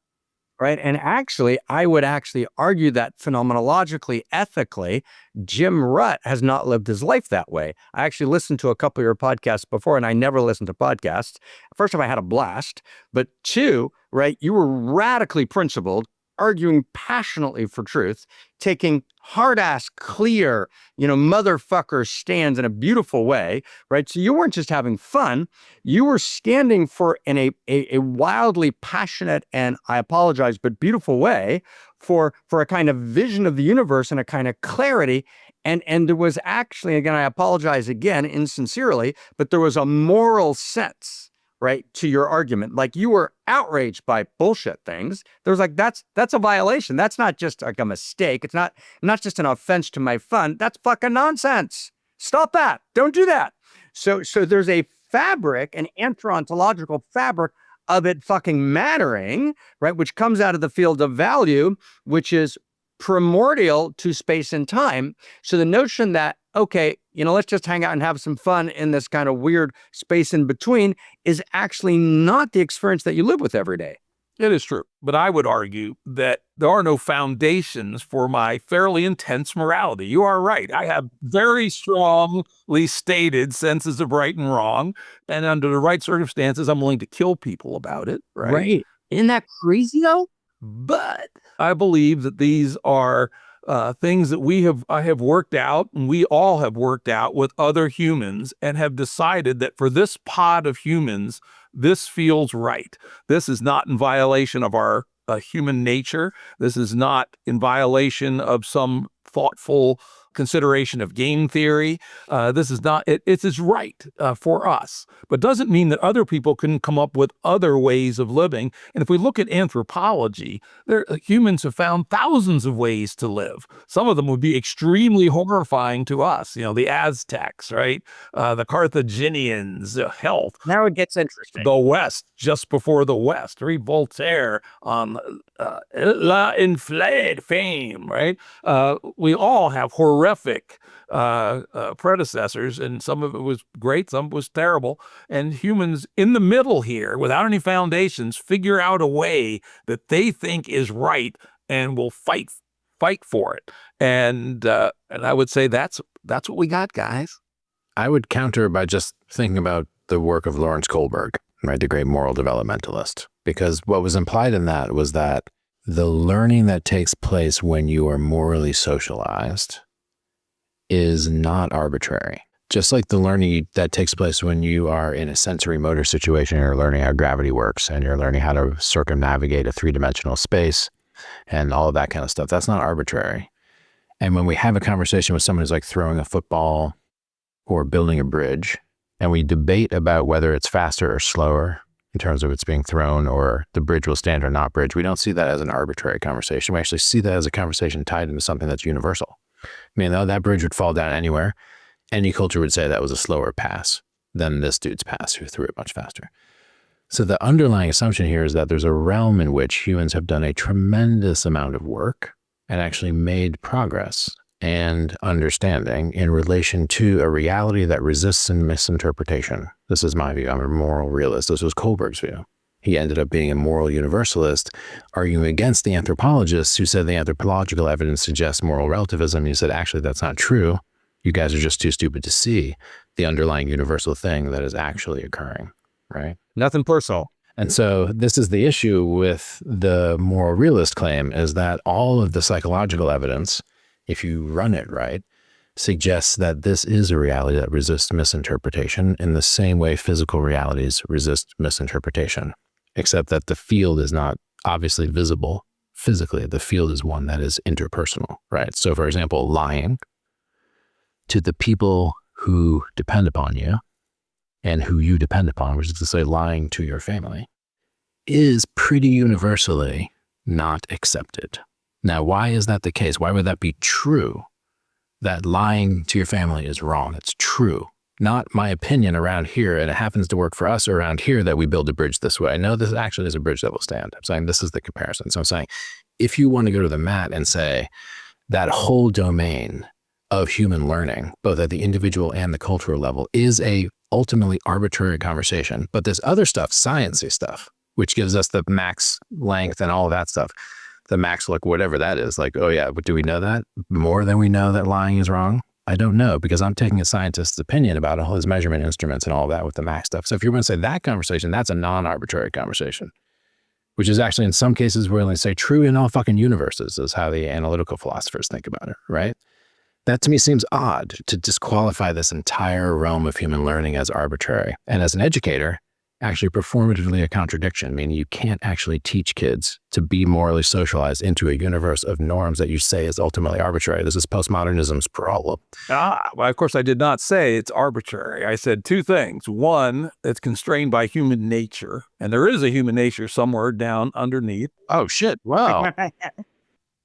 B: Right. And actually, I would actually argue that phenomenologically, ethically, Jim Rutt has not lived his life that way. I actually listened to a couple of your podcasts before, and I never listened to podcasts. First of all, I had a blast. But 2, right, you were radically principled, arguing passionately for truth, taking hard-ass, clear, motherfucker stands in a beautiful way, right? So you weren't just having fun. You were standing for in a wildly passionate, and I apologize, but beautiful way for a kind of vision of the universe and a kind of clarity. And there was actually, again, I apologize again, insincerely, but there was a moral sense, right, to your argument. Like, you were outraged by bullshit things. There's like, that's a violation. That's not just like a mistake. It's not just an offense to my fun. That's fucking nonsense. Stop that. Don't do that. So there's a fabric, an anthropological fabric of it fucking mattering, right, which comes out of the field of value, which is primordial to space and time. So the notion that, okay, let's just hang out and have some fun in this kind of weird space in between is actually not the experience that you live with every day.
A: It is true. But I would argue that there are no foundations for my fairly intense morality. You are right. I have very strongly stated senses of right and wrong. And under the right circumstances, I'm willing to kill people about it. Right.
B: Isn't that crazy, though?
A: But I believe that these are things that I have worked out, and we all have worked out with other humans, and have decided that for this pod of humans, this feels right. This is not in violation of our human nature. This is not in violation of some thoughtful consideration of game theory. This is not, it is right for us, but doesn't mean that other people can come up with other ways of living. And if we look at anthropology, humans have found thousands of ways to live. Some of them would be extremely horrifying to us. The Aztecs, right? The Carthaginians, health.
B: Now it gets interesting.
A: The West, just before the West, read Voltaire on La Inflamed fame, right? We all have horrific predecessors, and some of it was great, some was terrible. And humans in the middle here, without any foundations, figure out a way that they think is right and will fight for it. And I would say that's what we got, guys.
C: I would counter by just thinking about the work of Lawrence Kohlberg, right, the great moral developmentalist, because what was implied in that was that the learning that takes place when you are morally socialized is not arbitrary. Just like the learning that takes place when you are in a sensory motor situation, you're learning how gravity works and you're learning how to circumnavigate a 3-dimensional space and all of that kind of stuff. That's not arbitrary. And when we have a conversation with someone who's like throwing a football or building a bridge, and we debate about whether it's faster or slower in terms of it's being thrown or the bridge will stand or not bridge. We don't see that as an arbitrary conversation. We actually see that as a conversation tied into something that's universal. I mean, that bridge would fall down anywhere. Any culture would say that was a slower pass than this dude's pass who threw it much faster. So the underlying assumption here is that there's a realm in which humans have done a tremendous amount of work and actually made progress and understanding in relation to a reality that resists misinterpretation. This is my view. I'm a moral realist. This was Kohlberg's view. He ended up being a moral universalist, arguing against the anthropologists who said the anthropological evidence suggests moral relativism. He said, actually, that's not true. You guys are just too stupid to see the underlying universal thing that is actually occurring, right?
B: Nothing personal.
C: And so this is the issue with the moral realist claim, is that all of the psychological evidence, if you run it right, suggests that this is a reality that resists misinterpretation in the same way physical realities resist misinterpretation, except that the field is not obviously visible physically. The field is one that is interpersonal, right? So for example, lying to the people who depend upon you and who you depend upon, which is to say lying to your family, is pretty universally not accepted. Now, why is that the case? Why would that be true? That lying to your family is wrong. It's true. Not my opinion around here, and it happens to work for us around here that we build a bridge this way. I know this actually is a bridge that will stand. I'm saying this is the comparison. So I'm saying, if you want to go to the mat and say that whole domain of human learning, both at the individual and the cultural level, is a ultimately arbitrary conversation, but this other stuff, sciencey stuff, which gives us the max length and all of that stuff, the max, like whatever that is, like, oh yeah, but do we know that more than we know that lying is wrong? I don't know, because I'm taking a scientist's opinion about all his measurement instruments and all of that with the max stuff. So if you're going to say that conversation, that's a non-arbitrary conversation, which is actually in some cases willing to say true in all fucking universes, is how the analytical philosophers think about it, right? That to me seems odd, to disqualify this entire realm of human learning as arbitrary. And as an educator, actually performatively a contradiction, meaning you can't actually teach kids to be morally socialized into a universe of norms that you say is ultimately arbitrary. This is postmodernism's problem.
A: Well, of course, I did not say it's arbitrary. I said two things. One, it's constrained by human nature, and there is a human nature somewhere down underneath.
C: Oh, shit. Wow.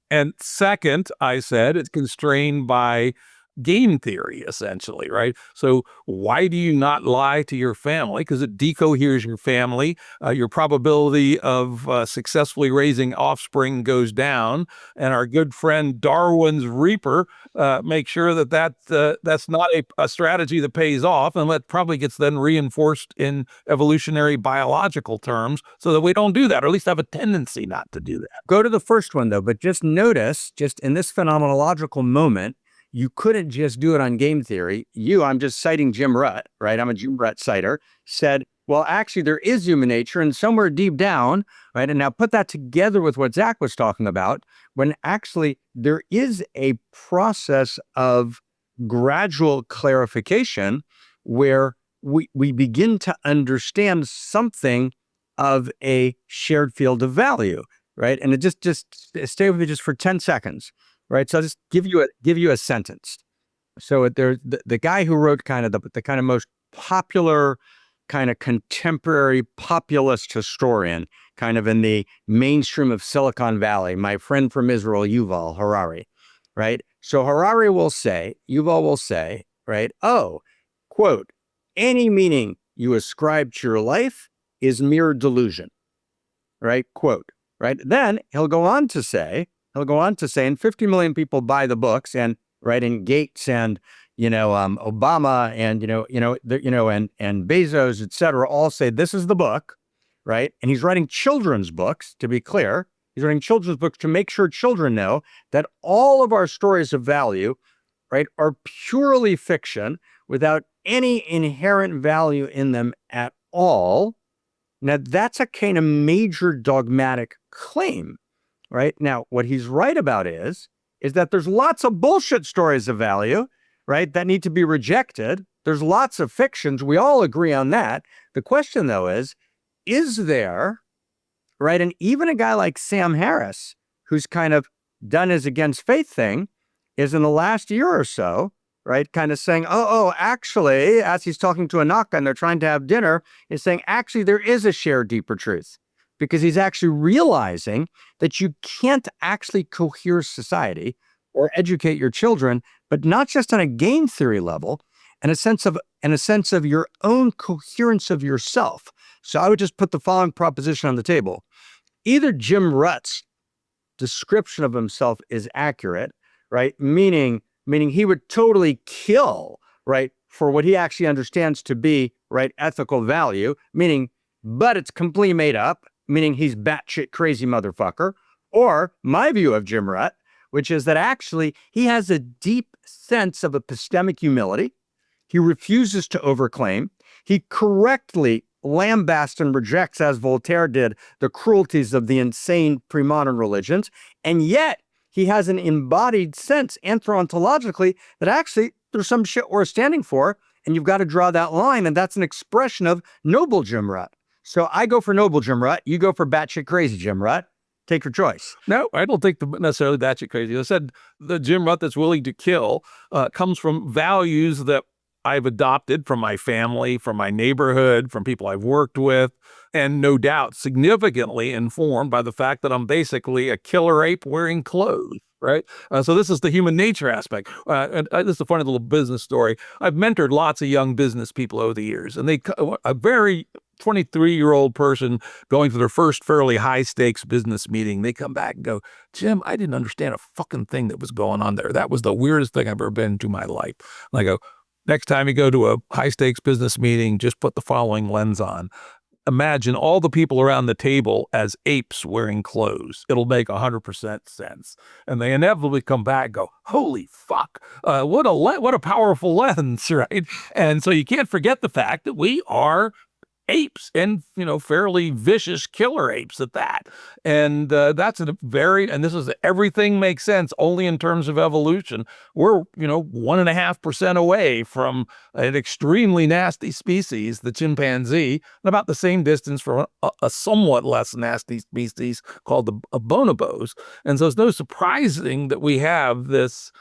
A: And second, I said it's constrained by game theory, essentially, right? So why do you not lie to your family? Because it decoheres your family. Your probability of successfully raising offspring goes down. And our good friend Darwin's Reaper makes sure that that's not a strategy that pays off. And that probably gets then reinforced in evolutionary biological terms so that we don't do that, or at least have a tendency not to do that.
B: Go to the first one, though, but just notice, just in this phenomenological moment, you couldn't just do it on game theory. I'm just citing Jim Rutt, right? I'm a Jim Rutt citer, said, well, actually, there is human nature, and somewhere deep down, right? And now put that together with what Zak was talking about, when actually there is a process of gradual clarification where we begin to understand something of a shared field of value, right? And it just stay with me just for 10 seconds. Right, so I'll just give you a sentence. So there's the guy who wrote kind of the kind of most popular kind of contemporary populist historian, kind of in the mainstream of Silicon Valley, my friend from Israel, Yuval Harari, right? So Yuval will say, right, oh, quote, any meaning you ascribe to your life is mere delusion, right? Quote, right? Then he'll go on to say, and 50 million people buy the books, and right, and Gates and Obama and and Bezos, et cetera, all say this is the book, right? And he's writing children's books, to be clear. He's writing children's books to make sure children know that all of our stories of value, right, are purely fiction without any inherent value in them at all. Now, that's a kind of major dogmatic claim. Right? Now, what he's right about is that there's lots of bullshit stories of value, right, that need to be rejected. There's lots of fictions. We all agree on that. The question, though, is there, right, and even a guy like Sam Harris, who's kind of done his against faith thing, is in the last year or so, right? Kind of saying, actually, as he's talking to Anaka and they're trying to have dinner, is saying, actually, there is a shared deeper truth. Because he's actually realizing that you can't actually cohere society or educate your children, but not just on a game theory level, and a sense of your own coherence of yourself. So I would just put the following proposition on the table. Either Jim Rutt's description of himself is accurate, right? Meaning he would totally kill, right, for what he actually understands to be, right, ethical value, but it's completely made up, meaning he's batshit crazy motherfucker. Or my view of Jim Rutt, which is that actually he has a deep sense of epistemic humility. He refuses to overclaim. He correctly lambasts and rejects, as Voltaire did, the cruelties of the insane pre-modern religions. And yet he has an embodied sense anthropologically that actually there's some shit worth standing for. And you've got to draw that line. And that's an expression of noble Jim Rutt. So I go for noble Jim Rutt. You go for batshit crazy Jim Rutt. Take your choice.
A: No, I don't think necessarily batshit crazy. I said the Jim Rutt that's willing to kill comes from values that I've adopted from my family, from my neighborhood, from people I've worked with, and no doubt significantly informed by the fact that I'm basically a killer ape wearing clothes. Right. So this is the human nature aspect. And this is a funny little business story. I've mentored lots of young business people over the years, and a very 23-year-old person going for their first fairly high stakes business meeting, they come back and go, Jim, I didn't understand a fucking thing that was going on there. That was the weirdest thing I've ever been to in my life. And I go, next time you go to a high stakes business meeting, just put the following lens on. Imagine all the people around the table as apes wearing clothes. It'll make 100% sense. And they inevitably come back and go, holy fuck, what a powerful lens, right? And so you can't forget the fact that we are apes, and fairly vicious killer apes at that. And that's and this is everything makes sense only in terms of evolution. We're 1.5% away from an extremely nasty species, the chimpanzee, and about the same distance from a somewhat less nasty species called the bonobos. And so it's no surprising that we have this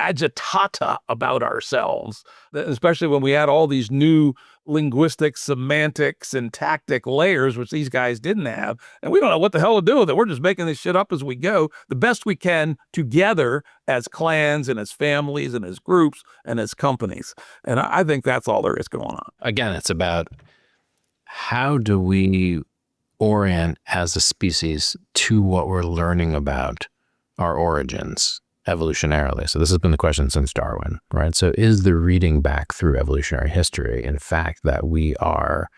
A: agitata about ourselves, especially when we add all these new linguistic, semantic, syntactic layers, which these guys didn't have. And we don't know what the hell to do with it. We're just making this shit up as we go, the best we can together as clans and as families and as groups and as companies. And I think that's all there is going on.
C: Again, it's about how do we orient as a species to what we're learning about our origins evolutionarily. So this has been the question since Darwin, right? So is the reading back through evolutionary history, in fact, that we are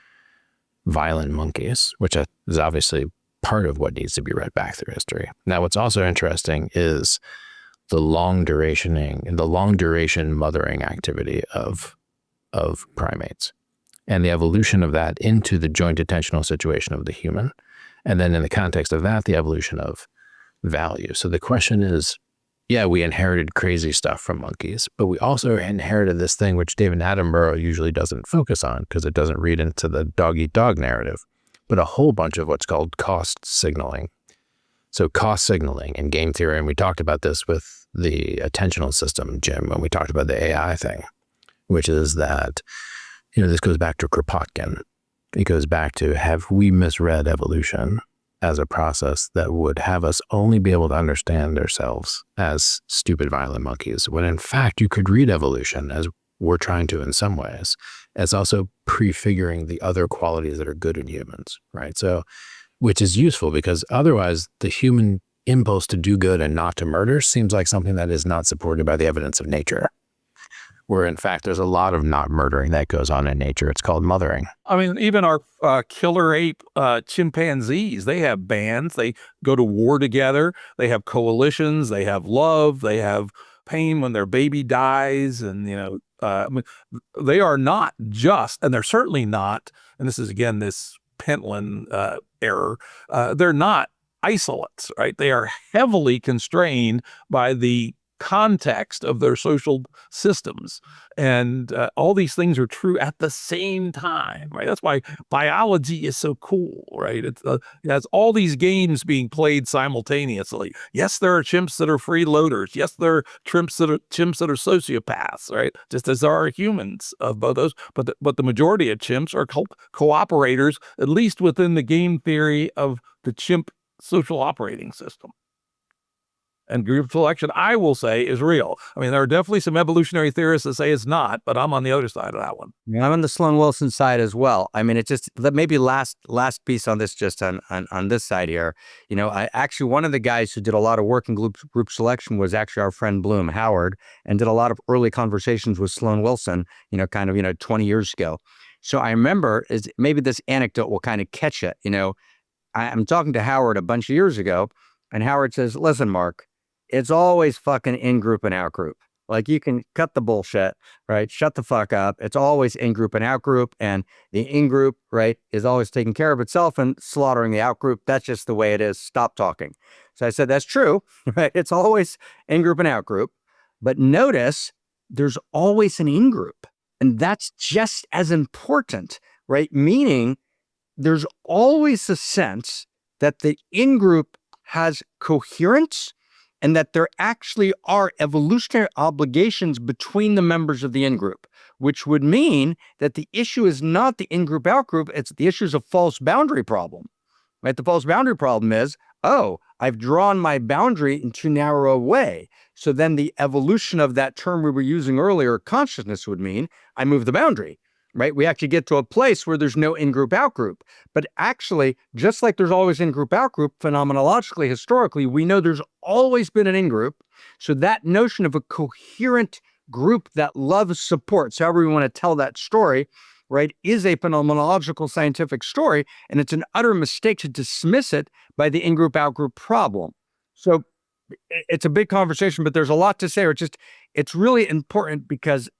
C: violent monkeys, which is obviously part of what needs to be read back through history. Now, what's also interesting is the long duration mothering activity of primates and the evolution of that into the joint attentional situation of the human. And then in the context of that, the evolution of value. So the question is, yeah, we inherited crazy stuff from monkeys, but we also inherited this thing which David Attenborough usually doesn't focus on because it doesn't read into the dog-eat-dog narrative, but a whole bunch of what's called cost signaling. So cost signaling in game theory, and we talked about this with the attentional system, Jim, when we talked about the AI thing, which is that, this goes back to Kropotkin. It goes back to, have we misread evolution as a process that would have us only be able to understand ourselves as stupid, violent monkeys, when in fact you could read evolution, as we're trying to in some ways, as also prefiguring the other qualities that are good in humans, right? So, which is useful because otherwise the human impulse to do good and not to murder seems like something that is not supported by the evidence of nature. Where in fact, there's a lot of not murdering that goes on in nature. It's called mothering.
A: I mean, even our killer ape chimpanzees, they have bands. They go to war together. They have coalitions. They have love. They have pain when their baby dies. And, they are not just, and they're certainly not, and this is, again, this Pentland error, they're not isolates, right? They are heavily constrained by the context of their social systems. And all these things are true at the same time, right? That's why biology is so cool, right? It has all these games being played simultaneously. Yes, there are chimps that are freeloaders. Yes, there are chimps that are sociopaths, right? Just as there are humans of both those. But the majority of chimps are cooperators, at least within the game theory of the chimp social operating system. And group selection, I will say, is real. I mean, there are definitely some evolutionary theorists that say it's not, but I'm on the other side of that one.
B: Yeah, I'm on the Sloan Wilson side as well. I mean, it's just maybe last piece on this, just on this side here. You know, I actually, one of the guys who did a lot of work in group selection was actually our friend Bloom, Howard, and did a lot of early conversations with Sloan Wilson, 20 years ago. So I remember, maybe this anecdote will kind of catch it. I'm talking to Howard a bunch of years ago, and Howard says, listen, Mark, it's always fucking in-group and out-group. Like, you can cut the bullshit, right? Shut the fuck up. It's always in-group and out-group, and the in-group, right, is always taking care of itself and slaughtering the out-group. That's just the way it is. Stop talking. So I said, that's true, right? It's always in-group and out-group. But notice there's always an in-group, and that's just as important, right? Meaning there's always a sense that the in-group has coherence, and that there actually are evolutionary obligations between the members of the in-group, which would mean that the issue is not the in-group, out-group, it's the issue is a false boundary problem, right? The false boundary problem is, oh, I've drawn my boundary in too narrow a way. So then the evolution of that term we were using earlier, consciousness, would mean I move the boundary, right? We actually get to a place where there's no in-group, out-group. But actually, just like there's always in-group, out-group, phenomenologically, historically, we know there's always been an in-group. So that notion of a coherent group that loves supports, however we want to tell that story, right, is a phenomenological scientific story. And it's an utter mistake to dismiss it by the in-group, out-group problem. So it's a big conversation, but there's a lot to say. It's really important because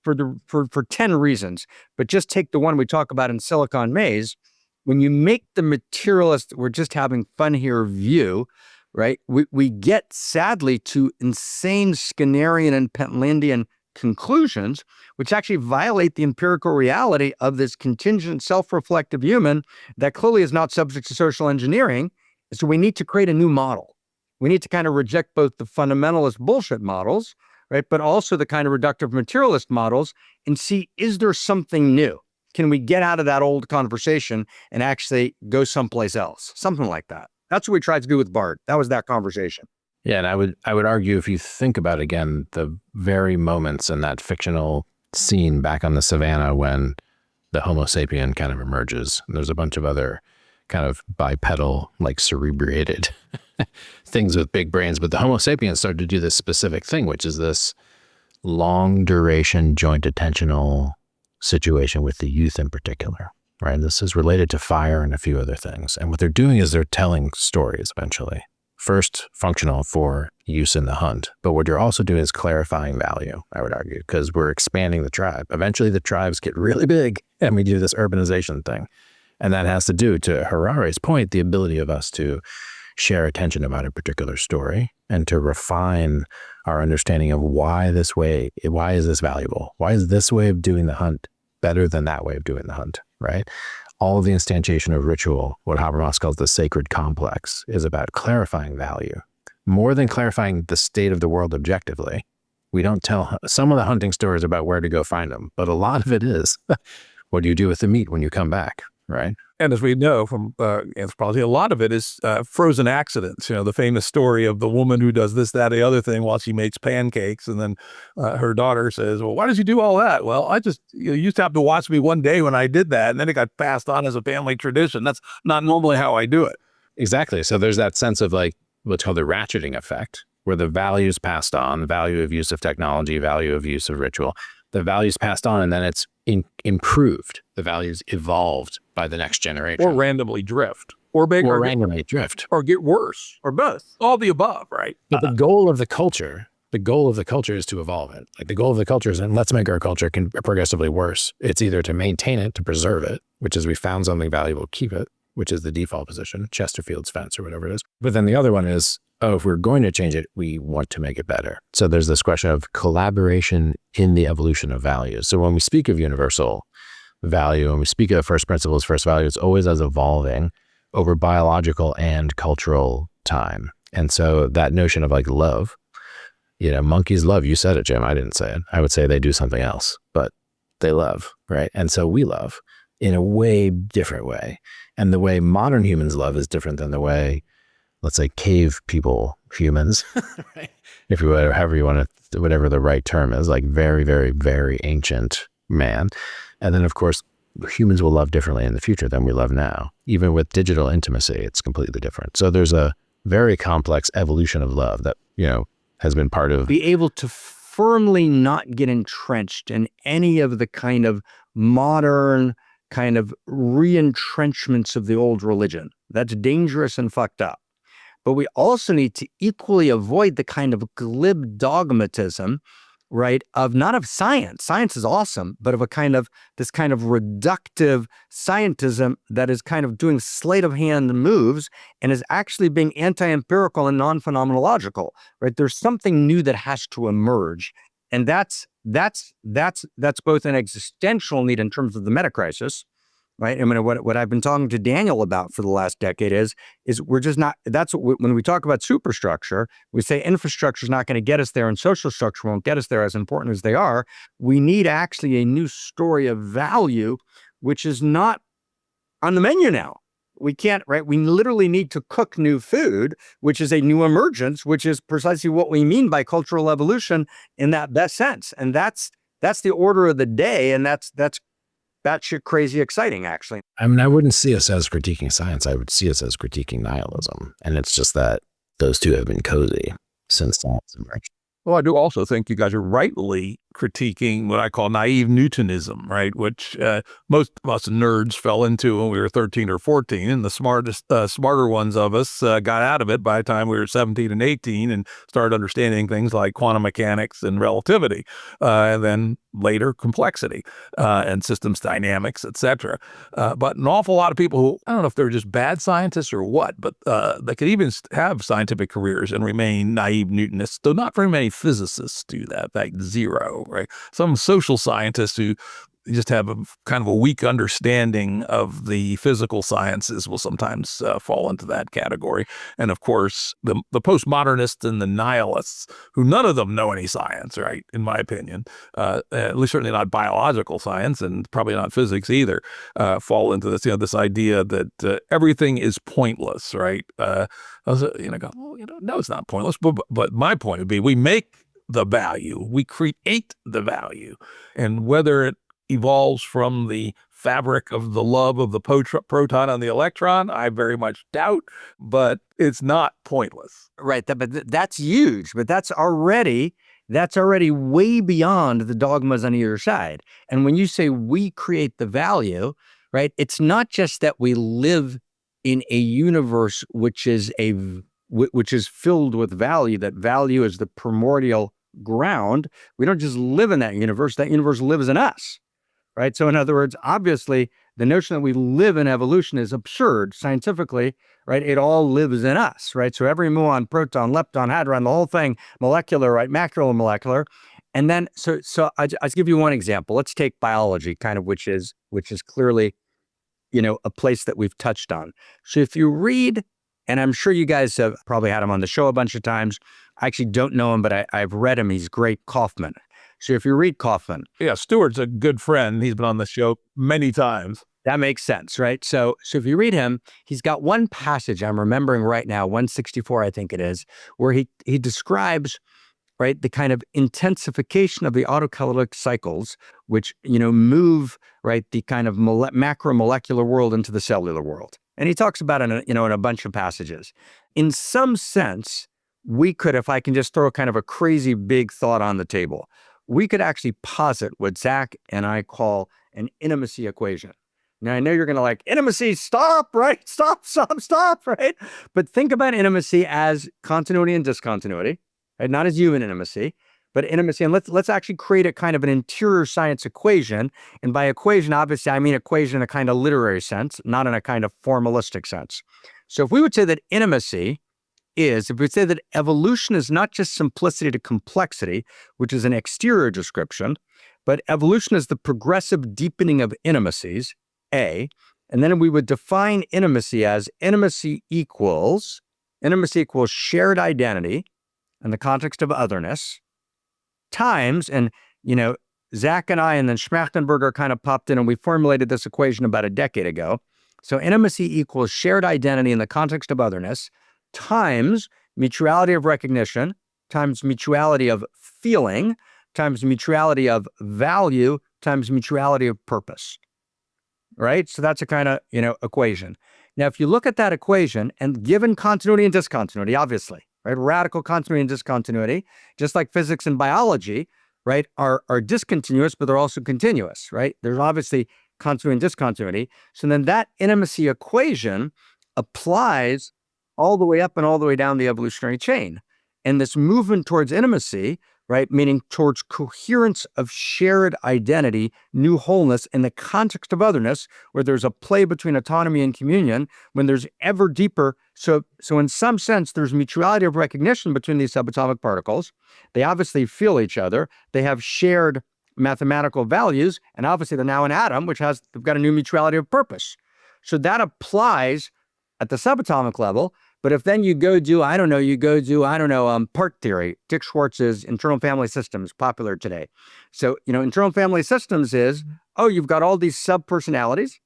B: for 10 reasons, but just take the one we talk about in Silicon Maze. When you make the materialist, we're just having fun here view, right? We get sadly to insane Skinnerian and Pentlandian conclusions, which actually violate the empirical reality of this contingent, self-reflective human that clearly is not subject to social engineering. So we need to create a new model. We need to kind of reject both the fundamentalist bullshit models, right, but also the kind of reductive materialist models, and see, is there something new? Can we get out of that old conversation and actually go someplace else? Something like that. That's what we tried to do with Bart. That was that conversation.
C: Yeah, and I would argue, if you think about, again, the very moments in that fictional scene back on the savannah when the Homo sapien kind of emerges, and there's a bunch of other kind of bipedal, like cerebrated things with big brains, but the Homo sapiens started to do this specific thing, which is this long duration joint attentional situation with the youth in particular, right? This is related to fire and a few other things. And what they're doing is they're telling stories eventually. First, functional for use in the hunt, but what you're also doing is clarifying value, I would argue, because we're expanding the tribe. Eventually the tribes get really big and we do this urbanization thing. And that has to do, to Harare's point, the ability of us to share attention about a particular story and to refine our understanding of why is this valuable? Why is this way of doing the hunt better than that way of doing the hunt, right? All of the instantiation of ritual, what Habermas calls the sacred complex, is about clarifying value. More than clarifying the state of the world objectively. We don't tell some of the hunting stories about where to go find them, but a lot of it is, what do you do with the meat when you come back, right?
A: And as we know from anthropology, a lot of it is frozen accidents. The famous story of the woman who does this, that, the other thing while she makes pancakes. And then her daughter says, well, why did you do all that? Well, I just, you used to have to watch me one day when I did that. And then it got passed on as a family tradition. That's not normally how I do it.
C: Exactly. So there's that sense of like what's called the ratcheting effect, where the value is passed on, the value of use of technology, value of use of ritual. The value's passed on, and then it's improved. The value's evolved by the next generation.
A: Or randomly drift. Or get worse. Or both. All the above, right?
C: But the goal of the culture is to evolve it. Like the goal of the culture is, and let's make our culture progressively worse. It's either to maintain it, to preserve it, which is we found something valuable, keep it, which is the default position, Chesterfield's fence or whatever it is. But then the other one is, oh, if we're going to change it, we want to make it better. So there's this question of collaboration in the evolution of values. So when we speak of universal value, and we speak of first principles, first value, it's always as evolving over biological and cultural time. And so that notion of like love, monkeys love, you said it, Jim, I didn't say it. I would say they do something else, but they love, right? And so we love in a way different way. And the way modern humans love is different than the way, let's say, cave people, humans, right. If you would, however you want to, whatever the right term is, like very, very, very ancient man. And then of course, humans will love differently in the future than we love now. Even with digital intimacy, it's completely different. So there's a very complex evolution of love that, has been part of.
B: Be able to firmly not get entrenched in any of the kind of modern kind of re-entrenchments of the old religion. That's dangerous and fucked up. But we also need to equally avoid the kind of glib dogmatism, right, of not of science. Science is awesome, but of this kind of reductive scientism that is kind of doing sleight of hand moves and is actually being anti-empirical and non-phenomenological, right? There's something new that has to emerge. And that's both an existential need in terms of the meta crisis, right? I mean, what I've been talking to Daniel about for the last decade is we're just not, when we talk about superstructure, we say infrastructure is not going to get us there and social structure won't get us there, as important as they are. We need actually a new story of value, which is not on the menu now. We can't, right? We literally need to cook new food, which is a new emergence, which is precisely what we mean by cultural evolution in that best sense. And that's the order of the day. And that's batshit crazy exciting, actually.
C: I mean, I wouldn't see us as critiquing science. I would see us as critiquing nihilism. And it's just that those two have been cozy since science emerged.
A: Well, I do also think you guys are rightly critiquing what I call naive Newtonism, right? Which most of us nerds fell into when we were 13 or 14, and the smarter ones of us got out of it by the time we were 17 and 18 and started understanding things like quantum mechanics and relativity, and then later complexity and systems dynamics, etc. But an awful lot of people who, I don't know if they're just bad scientists or what, but they could even have scientific careers and remain naive Newtonists, though not very many physicists do that, like zero, right? Some social scientists who just have a kind of a weak understanding of the physical sciences will sometimes fall into that category. And of course, the postmodernists and the nihilists, who none of them know any science, right, in my opinion, at least certainly not biological science and probably not physics either, fall into this, this idea that everything is pointless, right? I was, go, well, no, it's not pointless. But my point would be, we make the value, we create the value, and whether it evolves from the fabric of the love of the proton and the electron, I very much doubt, but it's not pointless.
B: Right, but that's huge, but that's already way beyond the dogmas on either side. And when you say we create the value, right, it's not just that we live in a universe which is filled with value, that value is the primordial ground. We don't just live in that universe lives in us. Right. So in other words, obviously, the notion that we live in evolution is absurd scientifically. Right. It all lives in us. Right. So every muon, proton, lepton, hadron, the whole thing, molecular, right, macromolecular. And then so I'll give you one example. Let's take biology, kind of, which is clearly, a place that we've touched on. So if you read, and I'm sure you guys have probably had him on the show a bunch of times. I actually don't know him, but I've read him. He's great, Kaufman. So if you read Kaufman.
A: Yeah, Stuart's a good friend. He's been on the show many times.
B: That makes sense, right? So if you read him, he's got one passage I'm remembering right now, 164, I think it is, where he describes, right, the kind of intensification of the autocatalytic cycles, which, move, right, the kind of macromolecular world into the cellular world. And he talks about it in a bunch of passages. In some sense, we could, if I can just throw kind of a crazy big thought on the table, we could actually posit what Zak and I call an intimacy equation. Now, I know you're going to intimacy, stop, right? Stop, right? But think about intimacy as continuity and discontinuity, right? Not as human intimacy, but intimacy. And let's actually create a kind of an interior science equation. And by equation, obviously, I mean equation in a kind of literary sense, not in a kind of formalistic sense. So if we would say that intimacy is, if we say that evolution is not just simplicity to complexity, which is an exterior description, but evolution is the progressive deepening of intimacies, A, and then we would define intimacy as intimacy equals shared identity in the context of otherness, times, and, Zak and I and then Schmachtenberger kind of popped in and we formulated this equation about a decade ago. So intimacy equals shared identity in the context of otherness, times mutuality of recognition, times mutuality of feeling, times mutuality of value, times mutuality of purpose, right? So that's a kind of, equation. Now, if you look at that equation and given continuity and discontinuity, obviously, right? Radical continuity and discontinuity, just like physics and biology, right, are discontinuous, but they're also continuous, right? There's obviously continuity and discontinuity. So then that intimacy equation applies all the way up and all the way down the evolutionary chain. And this movement towards intimacy, right, meaning towards coherence of shared identity, new wholeness in the context of otherness, where there's a play between autonomy and communion, when there's ever deeper. So in some sense, there's mutuality of recognition between these subatomic particles. They obviously feel each other. They have shared mathematical values. And obviously they're now an atom, they've got a new mutuality of purpose. So that applies at the subatomic level. But if then you go do, part theory, Dick Schwartz's internal family systems, popular today. So, internal family systems is, you've got all these sub-personalities.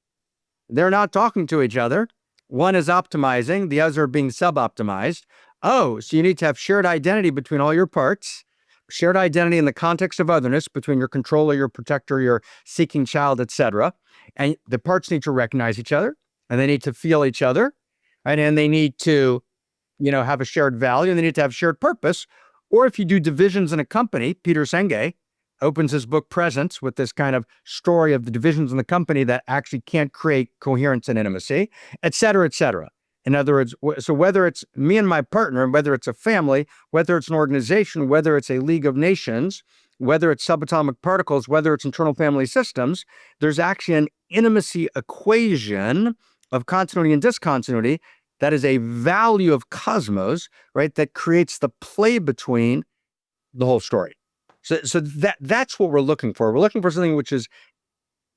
B: They're not talking to each other. One is optimizing, the other are being sub-optimized. So you need to have shared identity between all your parts, shared identity in the context of otherness between your controller, your protector, your seeking child, etc. And the parts need to recognize each other, and they need to feel each other. Right? And they need to, have a shared value, and they need to have shared purpose. Or if you do divisions in a company, Peter Senge opens his book Presence with this kind of story of the divisions in the company that actually can't create coherence and intimacy, et cetera, et cetera. In other words, so whether it's me and my partner, whether it's a family, whether it's an organization, whether it's a League of Nations, whether it's subatomic particles, whether it's internal family systems, there's actually an intimacy equation of continuity and discontinuity that is a value of cosmos, right, that creates the play between the whole story. So that's what we're looking for. We're looking for something which is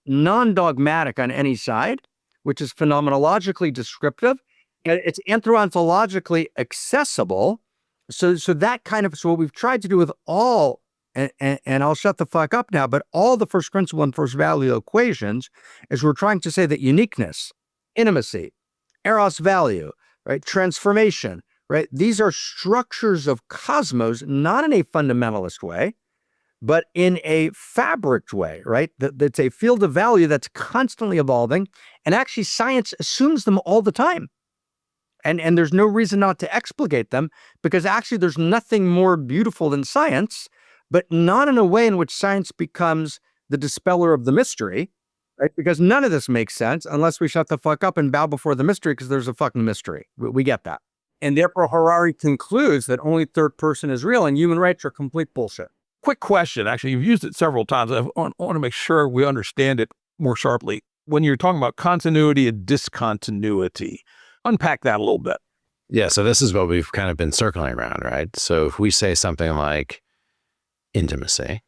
B: non-dogmatic on any side, which is phenomenologically descriptive, and it's anthropologically accessible. So what we've tried to do with all, and I'll shut the fuck up now, but all the first principle and first value equations is we're trying to say that uniqueness, intimacy, eros value, right, transformation, right, these are structures of cosmos, not in a fundamentalist way, but in a fabric way, right? That's a field of value that's constantly evolving, and actually science assumes them all the time. And there's no reason not to explicate them, because actually there's nothing more beautiful than science, but not in a way in which science becomes the dispeller of the mystery, right? Because none of this makes sense unless we shut the fuck up and bow before the mystery, because there's a fucking mystery. We get that. And therefore Harari concludes that only third person is real and human rights are complete bullshit.
A: Quick question. Actually, you've used it several times. I want to make sure we understand it more sharply. When you're talking about continuity and discontinuity, unpack that a little bit.
C: Yeah, so this is what we've kind of been circling around, right? So if we say something like intimacy,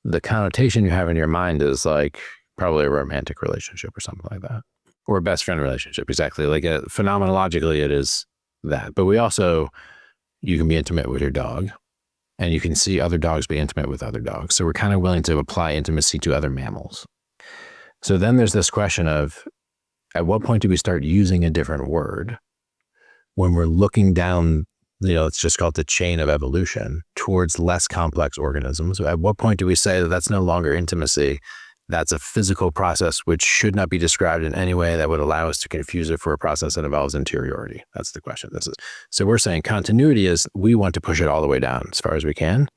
C: the connotation you have in your mind is like probably a romantic relationship or something like that, or a best friend relationship. Exactly. Like phenomenologically, it is that. But you can be intimate with your dog, and you can see other dogs be intimate with other dogs. So we're kind of willing to apply intimacy to other mammals. So then there's this question of, at what point do we start using a different word when we're looking down, it's just called the chain of evolution towards less complex organisms? At what point do we say that that's no longer intimacy? That's a physical process which should not be described in any way that would allow us to confuse it for a process that involves interiority. That's the question. So we're saying continuity is, we want to push it all the way down as far as we can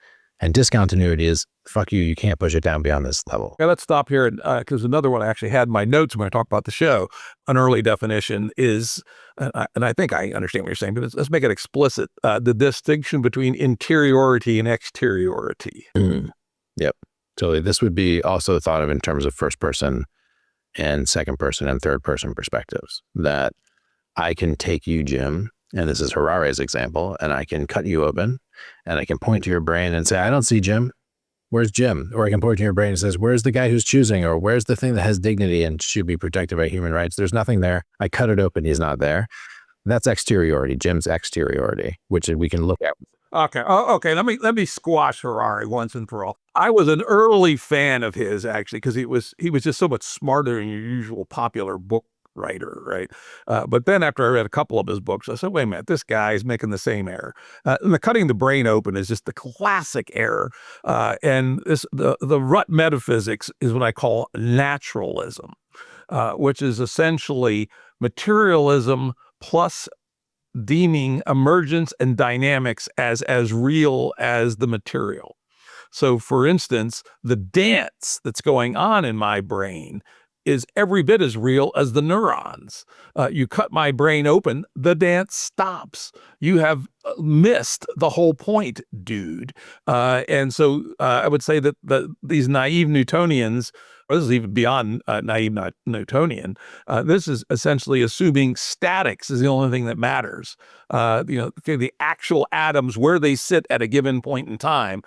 C: And discontinuity is, fuck you, you can't push it down beyond this level.
A: Okay, let's stop here because another one I actually had in my notes when I talk about the show. An early definition is, and I think I understand what you're saying, but let's make it explicit, the distinction between interiority and exteriority.
C: Yep, totally. This would be also thought of in terms of first person and second person and third person perspectives, that I can take you, Jim, and this is Harare's example, and I can cut you open and I can point to your brain and say, I don't see Jim. Where's Jim? Or I can point to your brain and says, where's the guy who's choosing? Or where's the thing that has dignity and should be protected by human rights? There's nothing there. I cut it open. He's not there. That's exteriority, Jim's exteriority, which we can look at.
A: Okay. Okay. Let me squash Harari once and for all. I was an early fan of his, actually, because he was just so much smarter than your usual popular book writer, right? But then after I read a couple of his books, I said, wait a minute, this guy is making the same error. And the cutting the brain open is just the classic error. And the rut metaphysics is what I call naturalism, which is essentially materialism plus deeming emergence and dynamics as real as the material. So, for instance, the dance that's going on in my brain is every bit as real as the neurons. You cut my brain open, the dance stops. You have missed the whole point, dude. And so I would say that these naive Newtonians, or this is even beyond naive Newtonian, this is essentially assuming statics is the only thing that matters. The actual atoms, where they sit at a given point in time,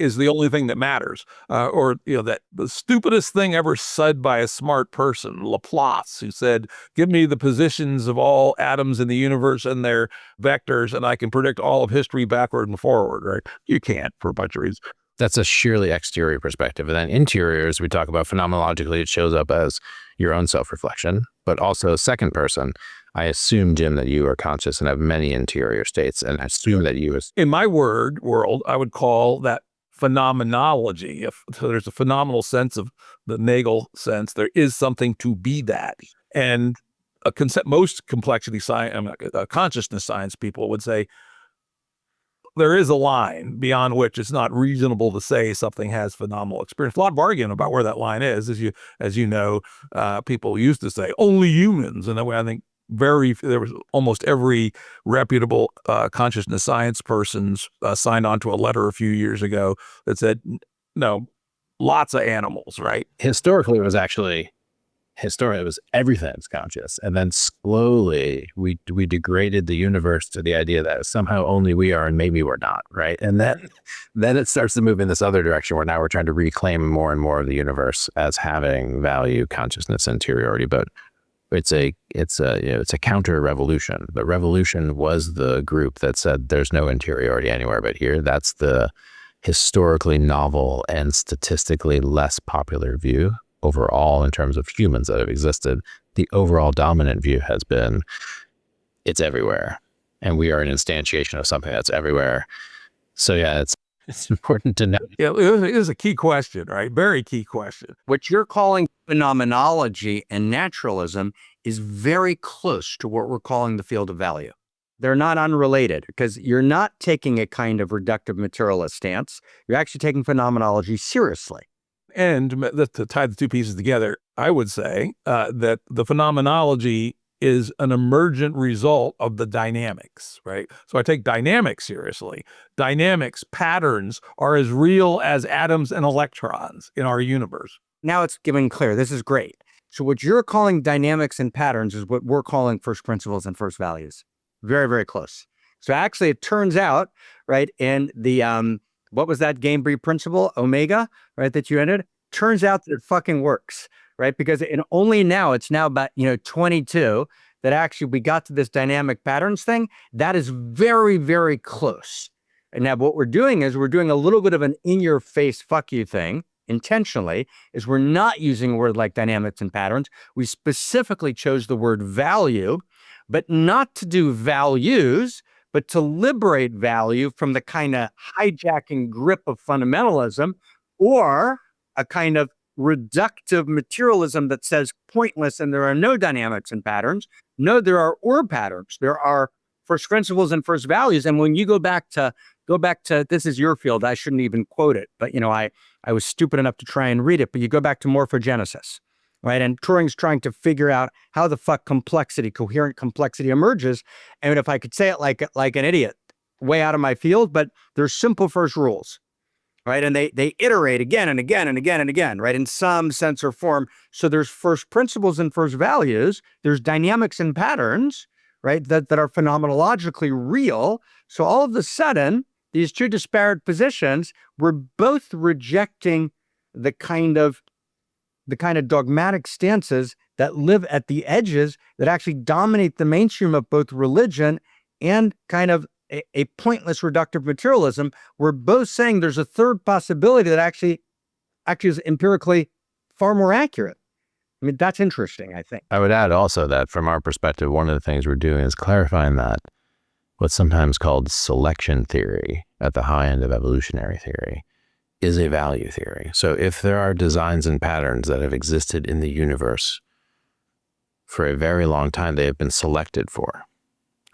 A: is the only thing that matters. That the stupidest thing ever said by a smart person, Laplace, who said, give me the positions of all atoms in the universe and their vectors, and I can predict all of history backward and forward, right? You can't, for a bunch of reasons.
C: That's a sheerly exterior perspective. And then interior, as we talk about phenomenologically, it shows up as your own self-reflection, but also second person. I assume, Jim, that you are conscious and have many interior states, and I assume that you...
A: In my world, I would call that phenomenology. So there's a phenomenal sense of the Nagel sense. There is something to be that. And most complexity science, consciousness science people would say, there is a line beyond which it's not reasonable to say something has phenomenal experience. A lot of argument about where that line is. As you know, people used to say only humans, and that way I think there was almost every reputable consciousness science person's signed on to a letter a few years ago that said no, lots of animals, right?
C: Historically, it was everything's conscious, and then slowly we degraded the universe to the idea that somehow only we are and maybe we're not, right? And then it starts to move in this other direction where now we're trying to reclaim more and more of the universe as having value, consciousness, interiority. But it's a counter revolution. The revolution was the group that said there's no interiority anywhere but here. That's the historically novel and statistically less popular view overall in terms of humans that have existed. The overall dominant view has been it's everywhere, and we are an instantiation of something that's everywhere. So yeah, it's important to know.
A: Yeah, it is a key question, right? Very key question.
B: What you're calling phenomenology and naturalism is very close to what we're calling the field of value. They're not unrelated, because you're not taking a kind of reductive materialist stance. You're actually taking phenomenology seriously.
A: And to tie the two pieces together, I would say that the phenomenology is an emergent result of the dynamics, right? So I take dynamics seriously. Dynamics, patterns are as real as atoms and electrons in our universe.
B: Now it's getting clear. This is great. So what you're calling dynamics and patterns is what we're calling first principles and first values. Very, very close. So actually it turns out, right, in the what was that Gamebrew principle, Omega, right, that you entered? Turns out that it fucking works, right? Because only now, it's now about, 22, that actually we got to this dynamic patterns thing. That is very, very close. And now what we're doing is we're doing a little bit of an in-your-face fuck you thing, intentionally, is we're not using a word like dynamics and patterns. We specifically chose the word value, but not to do values, but to liberate value from the kind of hijacking grip of fundamentalism, or a kind of reductive materialism that says pointless and there are no dynamics and patterns. No, there are or patterns. There are first principles and first values. And when you go back to this is your field, I shouldn't even quote it, but I was stupid enough to try and read it. But you go back to morphogenesis, right? And Turing's trying to figure out how the fuck coherent complexity emerges. And if I could say it like an idiot, way out of my field, but there's simple first rules, right? And they iterate again and again and again and again, right? In some sense or form. So there's first principles and first values. There's dynamics and patterns, right? That are phenomenologically real. So all of a sudden, these two disparate positions were both rejecting the kind of dogmatic stances that live at the edges that actually dominate the mainstream of both religion and kind of a pointless reductive materialism. We're both saying there's a third possibility that actually is empirically far more accurate. I mean, that's interesting, I think.
C: I would add also that from our perspective, one of the things we're doing is clarifying that what's sometimes called selection theory at the high end of evolutionary theory is a value theory. So if there are designs and patterns that have existed in the universe for a very long time, they have been selected for.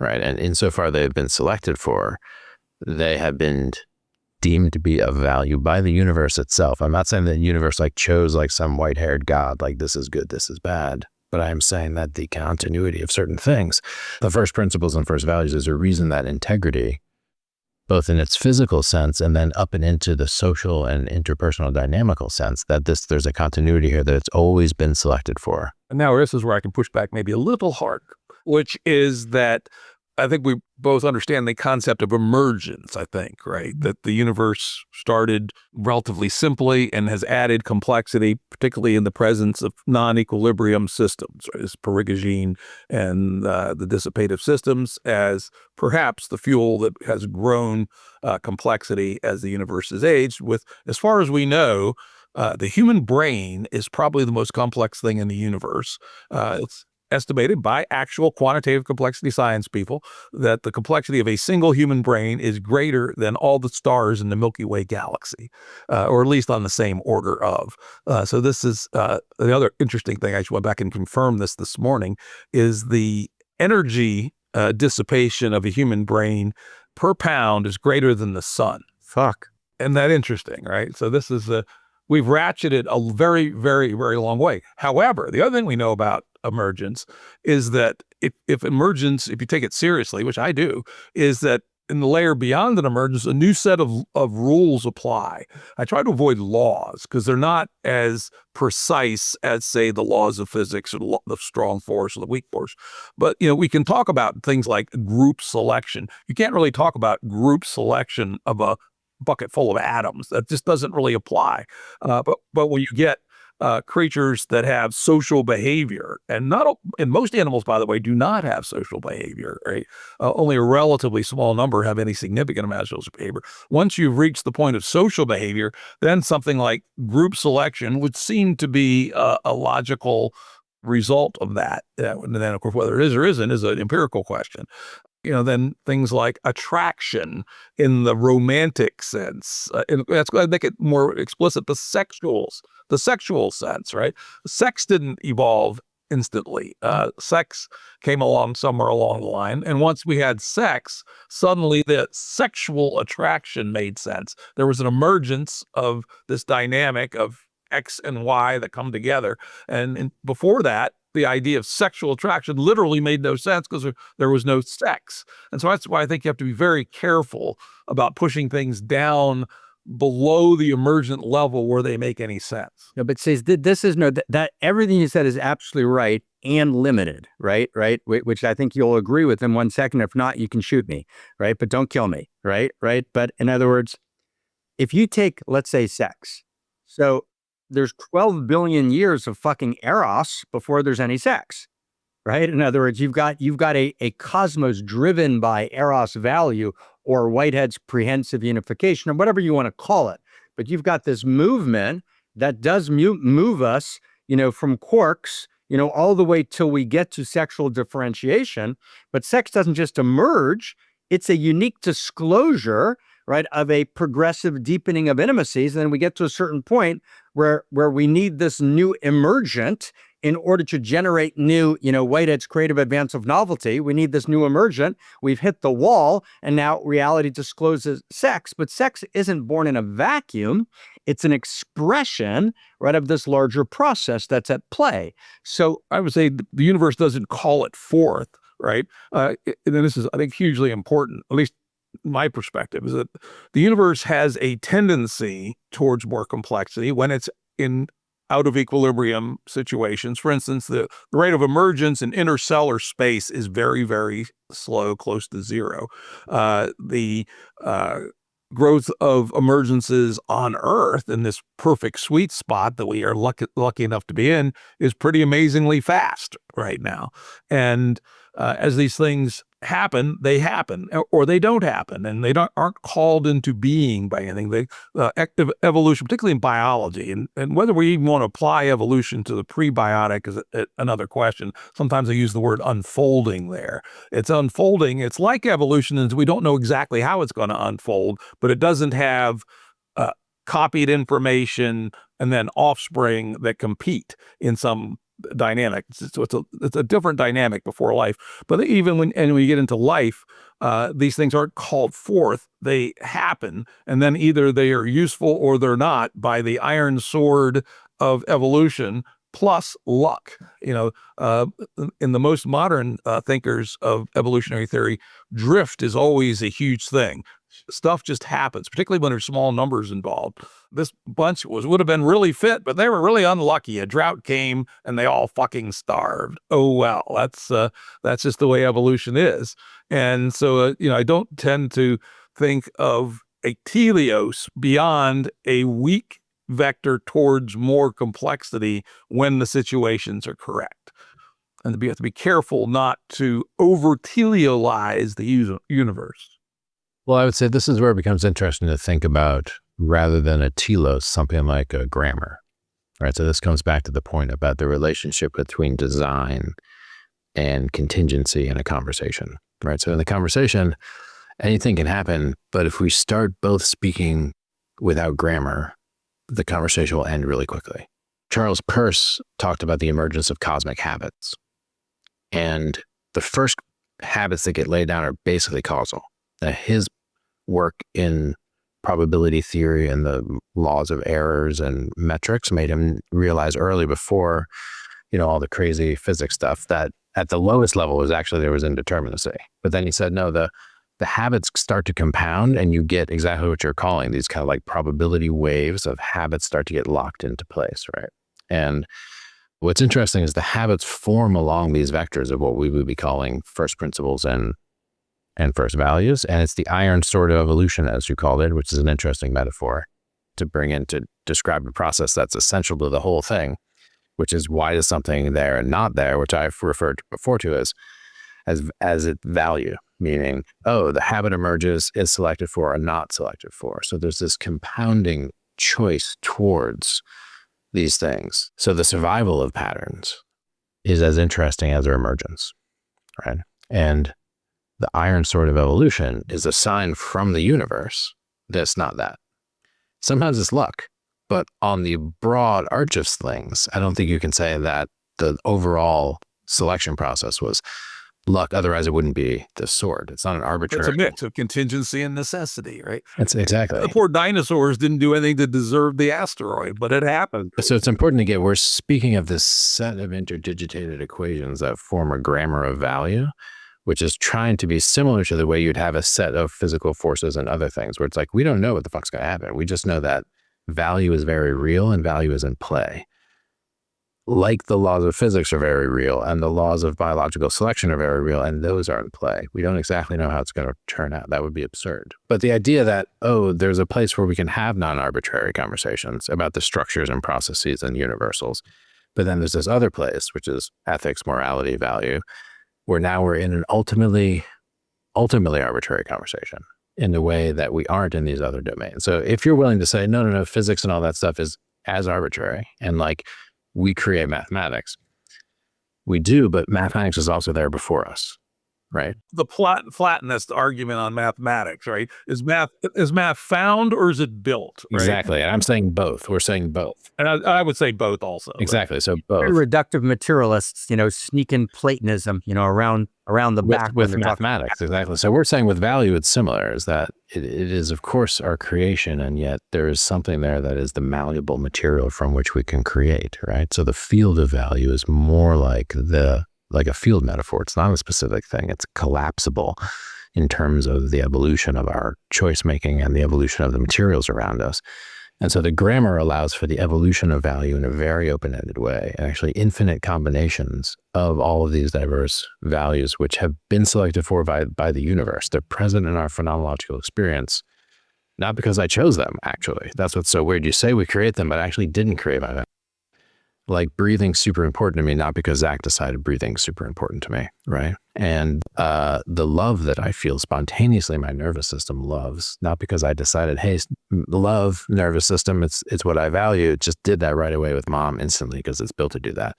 C: Right. And insofar they've been selected for, they have been deemed to be of value by the universe itself. I'm not saying that the universe chose some white-haired God, this is good, this is bad. But I am saying that the continuity of certain things, the first principles and first values, is a reason that integrity, both in its physical sense and then up and into the social and interpersonal dynamical sense, that there's a continuity here that it's always been selected for.
A: And now this is where I can push back maybe a little harder, which is that I think we both understand the concept of emergence, I think, right? That the universe started relatively simply and has added complexity, particularly in the presence of non-equilibrium systems, right? This perigogene and the dissipative systems as perhaps the fuel that has grown complexity as the universe has aged. With, as far as we know, the human brain is probably the most complex thing in the universe. It's estimated by actual quantitative complexity science people that the complexity of a single human brain is greater than all the stars in the Milky Way galaxy, or at least on the same order of. So this is the other interesting thing. I just went back and confirmed this morning, is the energy dissipation of a human brain per pound is greater than the sun.
B: Fuck.
A: Isn't that interesting, right? So this is we've ratcheted a very, very, very long way. However, the other thing we know about emergence is that if emergence, if you take it seriously, which I do, is that in the layer beyond an emergence, a new set of rules apply. I try to avoid laws because they're not as precise as, say, the laws of physics or the strong force or the weak force. But, we can talk about things like group selection. You can't really talk about group selection of a bucket full of atoms. That just doesn't really apply. But when you get creatures that have social behavior, and most animals, by the way, do not have social behavior, right? Only a relatively small number have any significant amount of social behavior. Once you've reached the point of social behavior, then something like group selection would seem to be a logical result of that. And then, of course, whether it is or isn't is an empirical question. Then things like attraction in the romantic sense, and that's going to make it more explicit, the sexual sense, right? Sex didn't evolve instantly. Sex came along somewhere along the line. And once we had sex, suddenly the sexual attraction made sense. There was an emergence of this dynamic of X and Y that come together. And before that, the idea of sexual attraction literally made no sense because there was no sex. And so that's why I think you have to be very careful about pushing things down below the emergent level where they make any sense.
B: No, but says this is that everything you said is absolutely right and limited, right? Which I think you'll agree with in 1 second. If not, you can shoot me, right? But don't kill me, right? But in other words, if you take, let's say, sex, so there's 12 billion years of fucking eros before there's any sex, right? In other words, you've got a cosmos driven by eros value, or Whitehead's prehensive unification, or whatever you want to call it. But you've got this movement that does move us, from quarks, all the way till we get to sexual differentiation. But sex doesn't just emerge; it's a unique disclosure, right, of a progressive deepening of intimacies. And then we get to a certain point where we need this new emergent, in order to generate new, Whitehead's creative advance of novelty, we need this new emergent. We've hit the wall, and now reality discloses sex. But sex isn't born in a vacuum. It's an expression, right, of this larger process that's at play. So
A: I would say the universe doesn't call it forth, right? And this is, I think, hugely important, at least my perspective, is that the universe has a tendency towards more complexity when it's in out of equilibrium situations. For instance, the rate of emergence in interstellar space is very, very slow, close to zero. The growth of emergences on Earth in this perfect sweet spot that we are lucky enough to be in is pretty amazingly fast right now. And as these things happen, they happen, or they don't happen, and they aren't called into being by anything. Evolution, particularly in biology, and whether we even want to apply evolution to the prebiotic is another question. Sometimes I use the word unfolding there. It's unfolding. It's like evolution, and we don't know exactly how it's going to unfold, but it doesn't have copied information and then offspring that compete in some dynamic. So it's a different dynamic before life. But even when you get into life, these things aren't called forth. They happen, and then either they are useful or they're not by the iron sword of evolution plus luck. In the most modern thinkers of evolutionary theory, drift is always a huge thing. Stuff just happens, particularly when there's small numbers involved. This bunch would have been really fit, but they were really unlucky. A drought came and they all fucking starved. Oh, well, that's just the way evolution is. And so, I don't tend to think of a teleos beyond a weak vector towards more complexity when the situations are correct. And you have to be careful not to over-teleolize the universe.
C: Well, I would say this is where it becomes interesting to think about, rather than a telos, something like a grammar, right? So this comes back to the point about the relationship between design and contingency in a conversation, right? So in the conversation, anything can happen, but if we start both speaking without grammar, the conversation will end really quickly. Charles Peirce talked about the emergence of cosmic habits. And the first habits that get laid down are basically causal. Now, his work in probability theory and the laws of errors and metrics made him realize early, before, all the crazy physics stuff, that at the lowest level was actually there was indeterminacy. But then he said, no, the habits start to compound and you get exactly what you're calling these kind of like probability waves of habits start to get locked into place, right? And what's interesting is the habits form along these vectors of what we would be calling first principles and first values. And it's the iron sword of evolution, as you called it, which is an interesting metaphor to bring in to describe a process that's essential to the whole thing, which is why is something there and not there, which I've referred to before to as its value, meaning, the habit emerges, is selected for or not selected for. So there's this compounding choice towards these things. So the survival of patterns is as interesting as their emergence, right? And the iron sword of evolution is a sign from the universe that's not that. Sometimes it's luck, but on the broad arch of things, I don't think you can say that the overall selection process was luck. Otherwise, it wouldn't be the sword. It's not an arbitrary.
A: It's a mix of contingency and necessity, right?
C: That's exactly.
A: The poor dinosaurs didn't do anything to deserve the asteroid, but it happened.
C: So it's important to get, we're speaking of this set of interdigitated equations that form a grammar of value, which is trying to be similar to the way you'd have a set of physical forces and other things, where it's like, we don't know what the fuck's going to happen. We just know that value is very real and value is in play. Like the laws of physics are very real and the laws of biological selection are very real, and those are in play. We don't exactly know how it's going to turn out. That would be absurd. But the idea that, there's a place where we can have non-arbitrary conversations about the structures and processes and universals, but then there's this other place, which is ethics, morality, value, where now we're in an ultimately arbitrary conversation in the way that we aren't in these other domains. So if you're willing to say, no, physics and all that stuff is as arbitrary, and like we create mathematics, we do, but mathematics is also there before us. right?
A: The flatness argument on mathematics, right? Is math found or is it built? Right?
C: Exactly. And I'm saying both. We're saying both.
A: And I would say both also.
C: Exactly. So
B: Very
C: both.
B: reductive materialists, sneak in Platonism, around the back
C: With mathematics. Exactly. So we're saying with value, it's similar, is that it is, of course, our creation, and yet there is something there that is the malleable material from which we can create, right? So the field of value is more like a field metaphor. It's not a specific thing. It's collapsible in terms of the evolution of our choice making and the evolution of the materials around us. And so the grammar allows for the evolution of value in a very open-ended way, and actually infinite combinations of all of these diverse values, which have been selected for by the universe. They're present in our phenomenological experience, not because I chose them, actually. That's what's so weird. You say we create them, but I actually didn't create them. Like breathing's super important to me, not because Zak decided breathing's super important to me, right? And the love that I feel spontaneously my nervous system loves, not because I decided, hey, love, nervous system, it's what I value. It just did that right away with mom instantly because it's built to do that.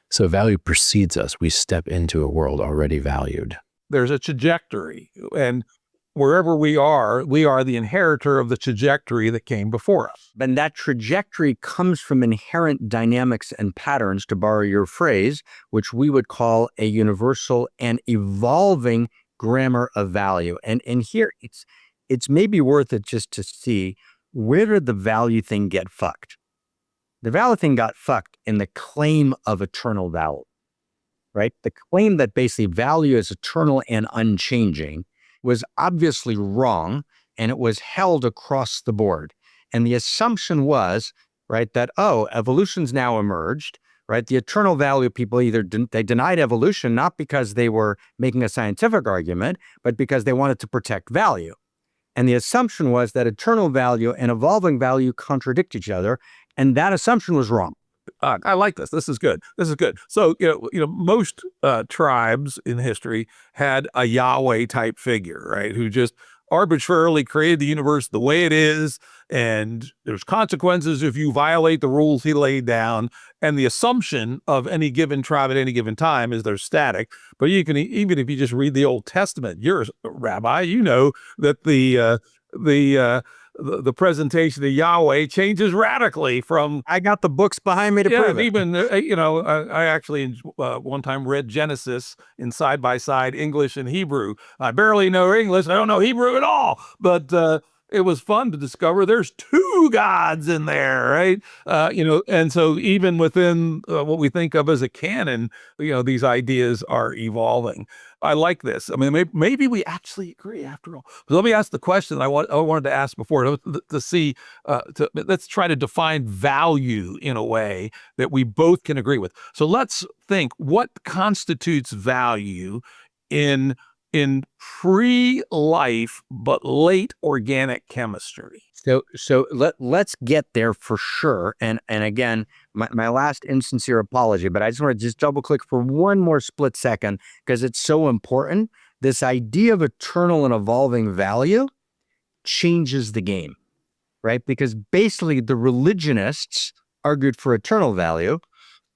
C: So value precedes us. We step into a world already valued.
A: There's a trajectory, and wherever we are the inheritor of the trajectory that came before us.
B: And that trajectory comes from inherent dynamics and patterns, to borrow your phrase, which we would call a universal and evolving grammar of value. And here, it's maybe worth it just to see, where did the value thing get fucked? The value thing got fucked in the claim of eternal value, right? The claim that basically value is eternal and unchanging was obviously wrong, and it was held across the board. And the assumption was, right, that, evolution's now emerged, right? The eternal value people they denied evolution, not because they were making a scientific argument, but because they wanted to protect value. And the assumption was that eternal value and evolving value contradict each other, and that assumption was wrong.
A: I like this. This is good. So, most tribes in history had a Yahweh type figure, right? Who just arbitrarily created the universe the way it is. And there's consequences if you violate the rules he laid down. And the assumption of any given tribe at any given time is they're static. But you can, even if you just read the Old Testament, you're a rabbi, you know that the presentation of Yahweh changes radically from...
B: I got the books behind me to prove it.
A: Even, I actually one time read Genesis in side-by-side English and Hebrew. I barely know English. I don't know Hebrew at all. But it was fun to discover there's two gods in there, right? And so even within what we think of as a canon, these ideas are evolving. I like this. I mean, maybe we actually agree after all. But let me ask the question I wanted to ask before to see. Let's try to define value in a way that we both can agree with. So let's think, what constitutes value in pre-life but late organic chemistry?
B: So let's get there for sure. And again, my last insincere apology, but I just want to just double click for one more split second because it's so important. This idea of eternal and evolving value changes the game, right? Because basically the religionists argued for eternal value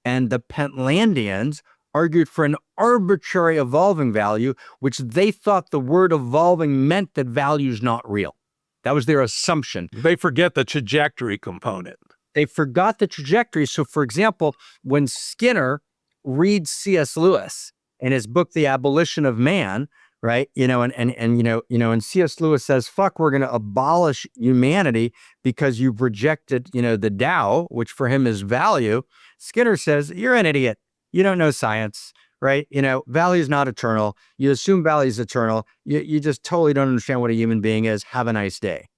B: and the Pentlandians argued for an arbitrary evolving value, which they thought the word evolving meant that value is not real. That was their assumption.
A: They forget the trajectory component.
B: They forgot the trajectory. So, for example, when Skinner reads C.S. Lewis in his book, The Abolition of Man, right? And C.S. Lewis says, "Fuck, we're going to abolish humanity because you've rejected, the Tao, which for him is value." Skinner says, "You're an idiot. You don't know science." Right? Value is not eternal. You assume value is eternal. You just totally don't understand what a human being is. Have a nice day.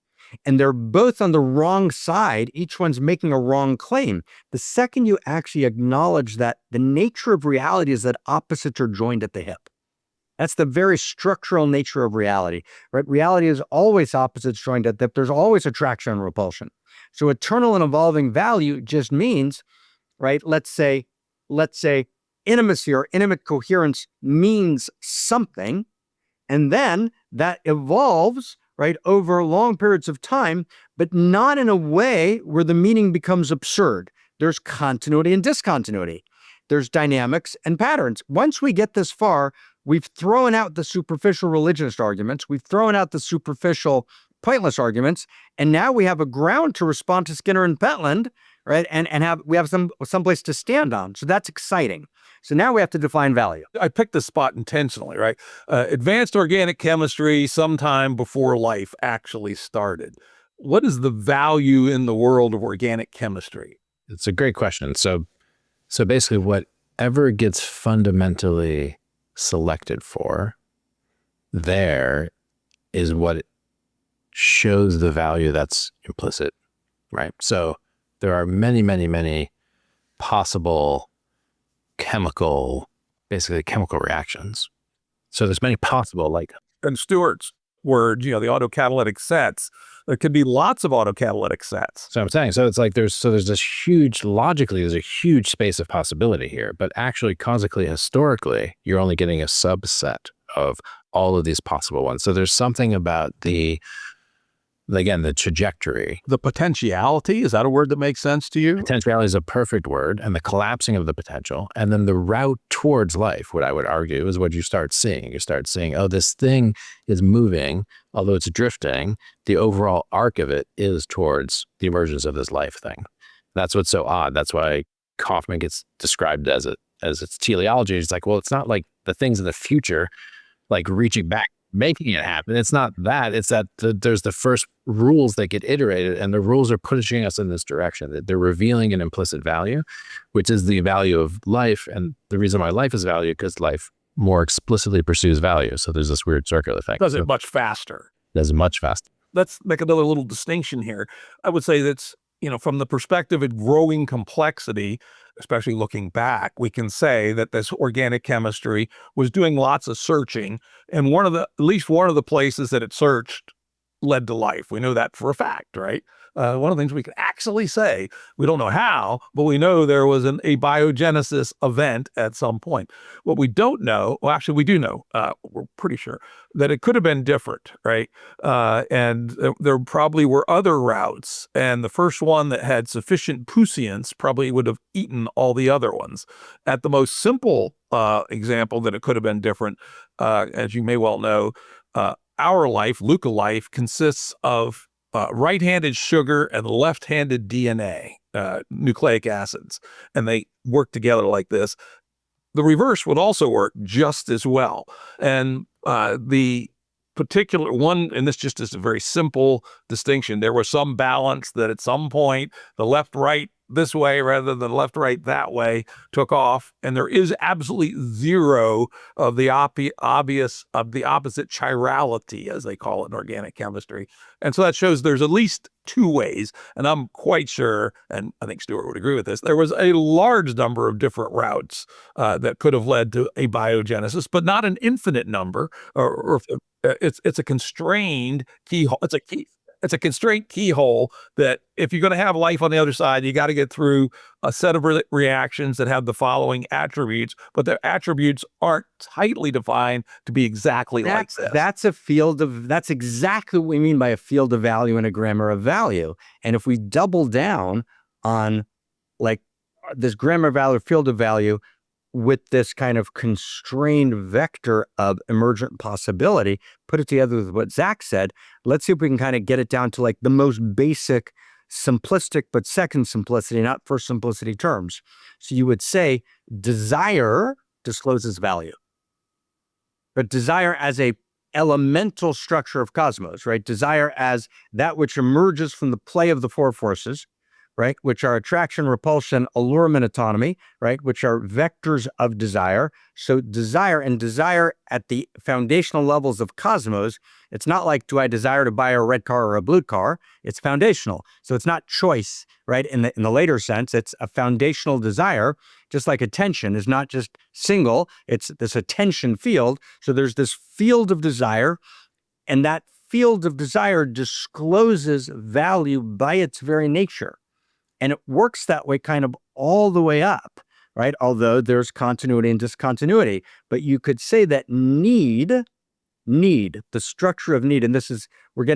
B: And they're both on the wrong side. Each one's making a wrong claim. The second you actually acknowledge that the nature of reality is that opposites are joined at the hip. That's the very structural nature of reality, right? Reality is always opposites joined at the hip. There's always attraction and repulsion. So eternal and evolving value just means, right? Let's say intimacy or intimate coherence means something, and then that evolves, right, over long periods of time, but not in a way where the meaning becomes absurd. There's continuity and discontinuity. There's dynamics and patterns. Once we get this far, we've thrown out the superficial religionist arguments, we've thrown out the superficial pointless arguments, and now we have a ground to respond to Skinner and Pentland, right? And we have some place to stand on. So that's exciting. So now we have to define value.
A: I picked this spot intentionally, right? Advanced organic chemistry sometime before life actually started. What is the value in the world of organic chemistry?
C: It's a great question. So basically whatever gets fundamentally selected for, there is what shows the value that's implicit, right? So there are many, many, many possible chemical reactions. So there's many possible, like.
A: And Stewart's words, the autocatalytic sets, there could be lots of autocatalytic sets.
C: So I'm saying, so it's like there's this huge, logically, there's a huge space of possibility here, but actually, causically, historically, you're only getting a subset of all of these possible ones. So there's something about the trajectory.
A: The potentiality, is that a word that makes sense to you?
C: Potentiality is a perfect word, and the collapsing of the potential, and then the route towards life, what I would argue is what you start seeing. You start seeing, oh, this thing is moving, although it's drifting, the overall arc of it is towards the emergence of this life thing. That's what's so odd. That's why Kaufman gets described as its teleology. It's like, well, it's not like the things in the future, like reaching back, making it happen. It's not that. It's that there's the first rules that get iterated, and the rules are pushing us in this direction. That they're revealing an implicit value, which is the value of life. And the reason why life is valued, because life more explicitly pursues value. So there's this weird circular thing.
A: Does it much faster.
C: Does much faster.
A: Let's make another little distinction here. I would say that's, from the perspective of growing complexity, especially looking back, we can say that this organic chemistry was doing lots of searching, and at least one of the places that it searched led to life. We know that for a fact, right? One of the things we can actually say, we don't know how, but we know there was a biogenesis event at some point. What we don't know, well, actually we do know, we're pretty sure, that it could have been different, right? And there probably were other routes, and the first one that had sufficient puissance probably would have eaten all the other ones. At the most simple example that it could have been different, as you may well know, our life, Luca life, consists of right-handed sugar and left-handed DNA, nucleic acids, and they work together like this. The reverse would also work just as well. And the particular one, and this just is a very simple distinction, there was some balance that at some point the left-right this way rather than left-right that way took off, and there is absolutely zero of the opposite chirality, as they call it in organic chemistry. And so that shows there's at least two ways, and I'm quite sure, and I think Stewart would agree with this, there was a large number of different routes that could have led to a biogenesis, but not an infinite number, or it's a constrained keyhole. It's a constraint keyhole that if you're going to have life on the other side, you got to get through a set of reactions that have the following attributes, but their attributes aren't tightly defined to be exactly like this.
B: That's exactly what we mean by a field of value and a grammar of value. And if we double down on like this grammar of value, field of value, with this kind of constrained vector of emergent possibility, put it together with what Zak said, let's see if we can kind of get it down to like the most basic, simplistic, but second simplicity, not first simplicity terms. So you would say desire discloses value. But desire as a elemental structure of cosmos, right? Desire as that which emerges from the play of the four forces, right? Which are attraction, repulsion, allurement, autonomy, right? Which are vectors of desire. So desire at the foundational levels of cosmos, it's not like, do I desire to buy a red car or a blue car? It's foundational. So it's not choice, right? In the later sense, it's a foundational desire, just like attention is not just single, it's this attention field. So there's this field of desire, and that field of desire discloses value by its very nature. And it works that way kind of all the way up, right? Although there's continuity and discontinuity. But you could say that need, the structure of need, and this is, we're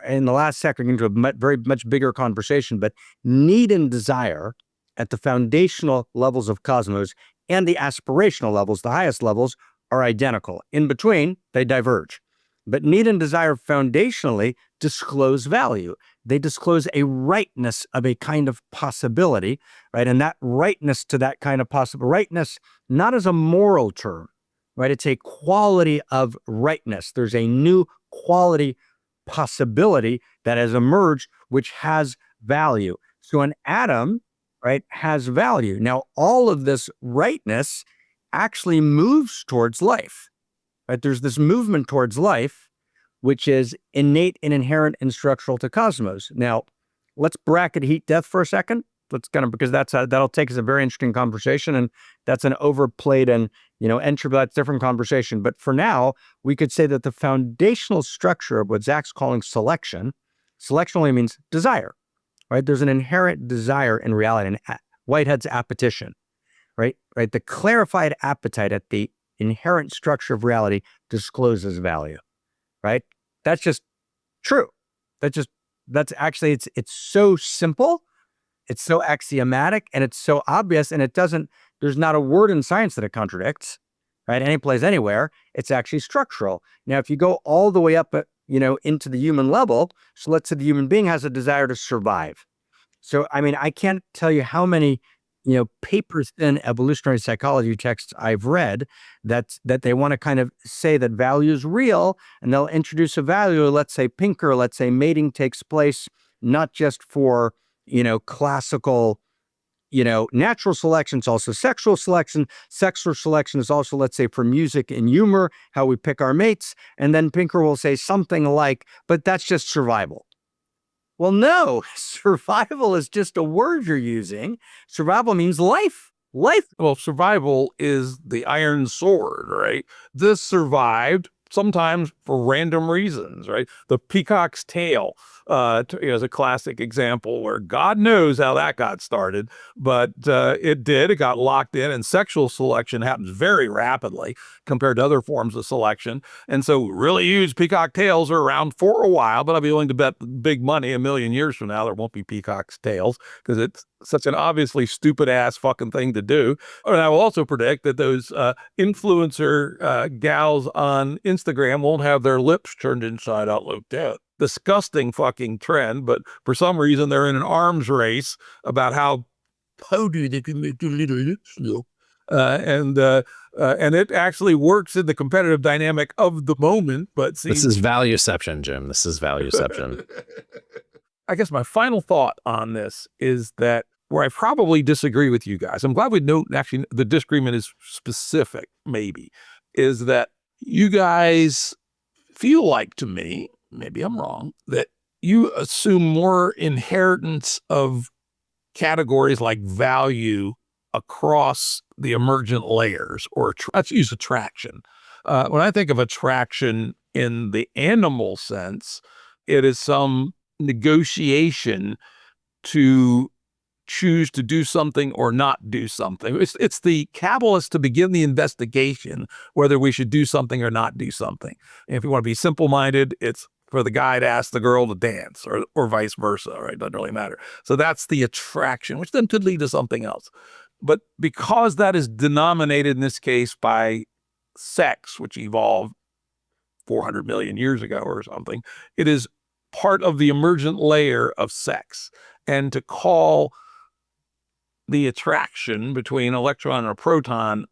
B: in the last second into a very much bigger conversation, but need and desire at the foundational levels of cosmos and the aspirational levels, the highest levels, are identical. In between, they diverge. But need and desire foundationally disclose value. They disclose a rightness of a kind of possibility, right? And that rightness to that kind of possible rightness, not as a moral term, right? It's a quality of rightness. There's a new quality possibility that has emerged, which has value. So an atom, right, has value. Now, all of this rightness actually moves towards life, right? There's this movement towards life, which is innate and inherent and structural to cosmos. Now, let's bracket heat death for a second. Let's because that'll take us a very interesting conversation, and that's an overplayed and entropy. That's a different conversation. But for now, we could say that the foundational structure of what Zak's calling selection only means desire, right? There's an inherent desire in reality, and Whitehead's appetition, right? The clarified appetite at the inherent structure of reality discloses value, right? That's just true. That's actually, it's so simple, it's so axiomatic, and it's so obvious, and there's not a word in science that it contradicts, right? Any place, anywhere, it's actually structural. Now, if you go all the way up, into the human level, so let's say the human being has a desire to survive. So, I can't tell you how many, papers in evolutionary psychology texts I've read that they want to kind of say that value is real, and they'll introduce a value, let's say Pinker, let's say mating takes place not just for, classical, natural selection, it's also sexual selection. Sexual selection is also, let's say, for music and humor, how we pick our mates. And then Pinker will say something like, but that's just survival. Well, no, survival is just a word you're using. Survival means life.
A: Well, survival is the iron sword, right? This survived sometimes for random reasons, right? The peacock's tail is a classic example where God knows how that got started, but it did. It got locked in, and sexual selection happens very rapidly compared to other forms of selection. And so really huge peacock tails are around for a while, but I'll be willing to bet big money 1,000,000 years from now there won't be peacock's tails, because it's such an obviously stupid ass fucking thing to do. And I will also predict that those influencer gals on Instagram won't have their lips turned inside out like that. Disgusting fucking trend, but for some reason they're in an arms race about how powdery they can make their little lips look. And it actually works in the competitive dynamic of the moment. But see,
C: this is valueception, Jim. This is valueception.
A: I guess my final thought on this is that where I probably disagree with you guys, I'm glad we know actually the disagreement is specific, maybe, is that you guys feel like, to me, maybe I'm wrong, that you assume more inheritance of categories like value across the emergent layers, or let's use attraction. When I think of attraction in the animal sense, it is some negotiation to choose to do something or not do something. It's the capitalist to begin the investigation whether we should do something or not do something. And if you want to be simple-minded, it's for the guy to ask the girl to dance, or vice versa, right? Doesn't really matter. So that's the attraction, which then could lead to something else. But because that is denominated in this case by sex, which evolved 400 million years ago or something, it is part of the emergent layer of sex. And to call the attraction between an electron and a proton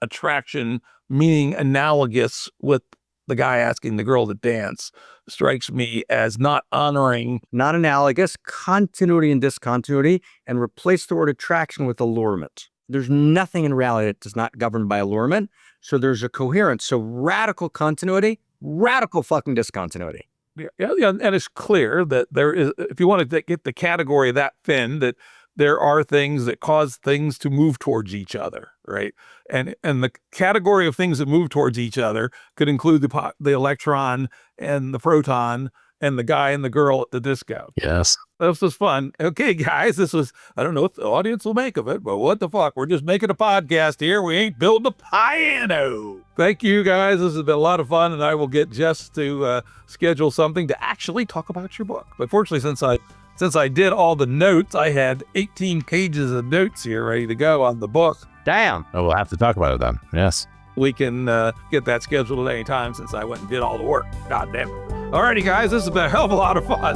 A: attraction, meaning analogous with the guy asking the girl to dance, strikes me as not honoring.
B: Not analogous, continuity and discontinuity, and replace the word attraction with allurement. There's nothing in reality that is not governed by allurement. So there's a coherence. So radical continuity, radical fucking discontinuity.
A: Yeah, and it's clear that there is, if you want to get the category that thin, that there are things that cause things to move towards each other, right? And the category of things that move towards each other could include the electron and the proton and the guy and the girl at the disco.
C: Yes.
A: This was fun. Okay, guys, I don't know what the audience will make of it, but what the fuck? We're just making a podcast here. We ain't building a piano. Thank you, guys. This has been a lot of fun, and I will get Jess to schedule something to actually talk about your book. But fortunately, since I did all the notes, I had 18 pages of notes here ready to go on the book.
B: Damn.
C: Oh, we'll have to talk about it then. Yes.
A: we can get that scheduled at any time since I went and did all the work. God damn it. Alrighty, guys, this has been a hell of a lot of fun.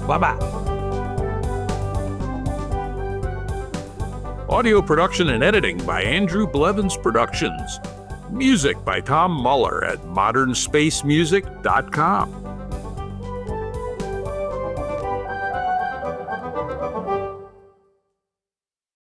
A: Bye-bye. Audio production and editing by Andrew Blevins Productions. Music by Tom Muller at modernspacemusic.com.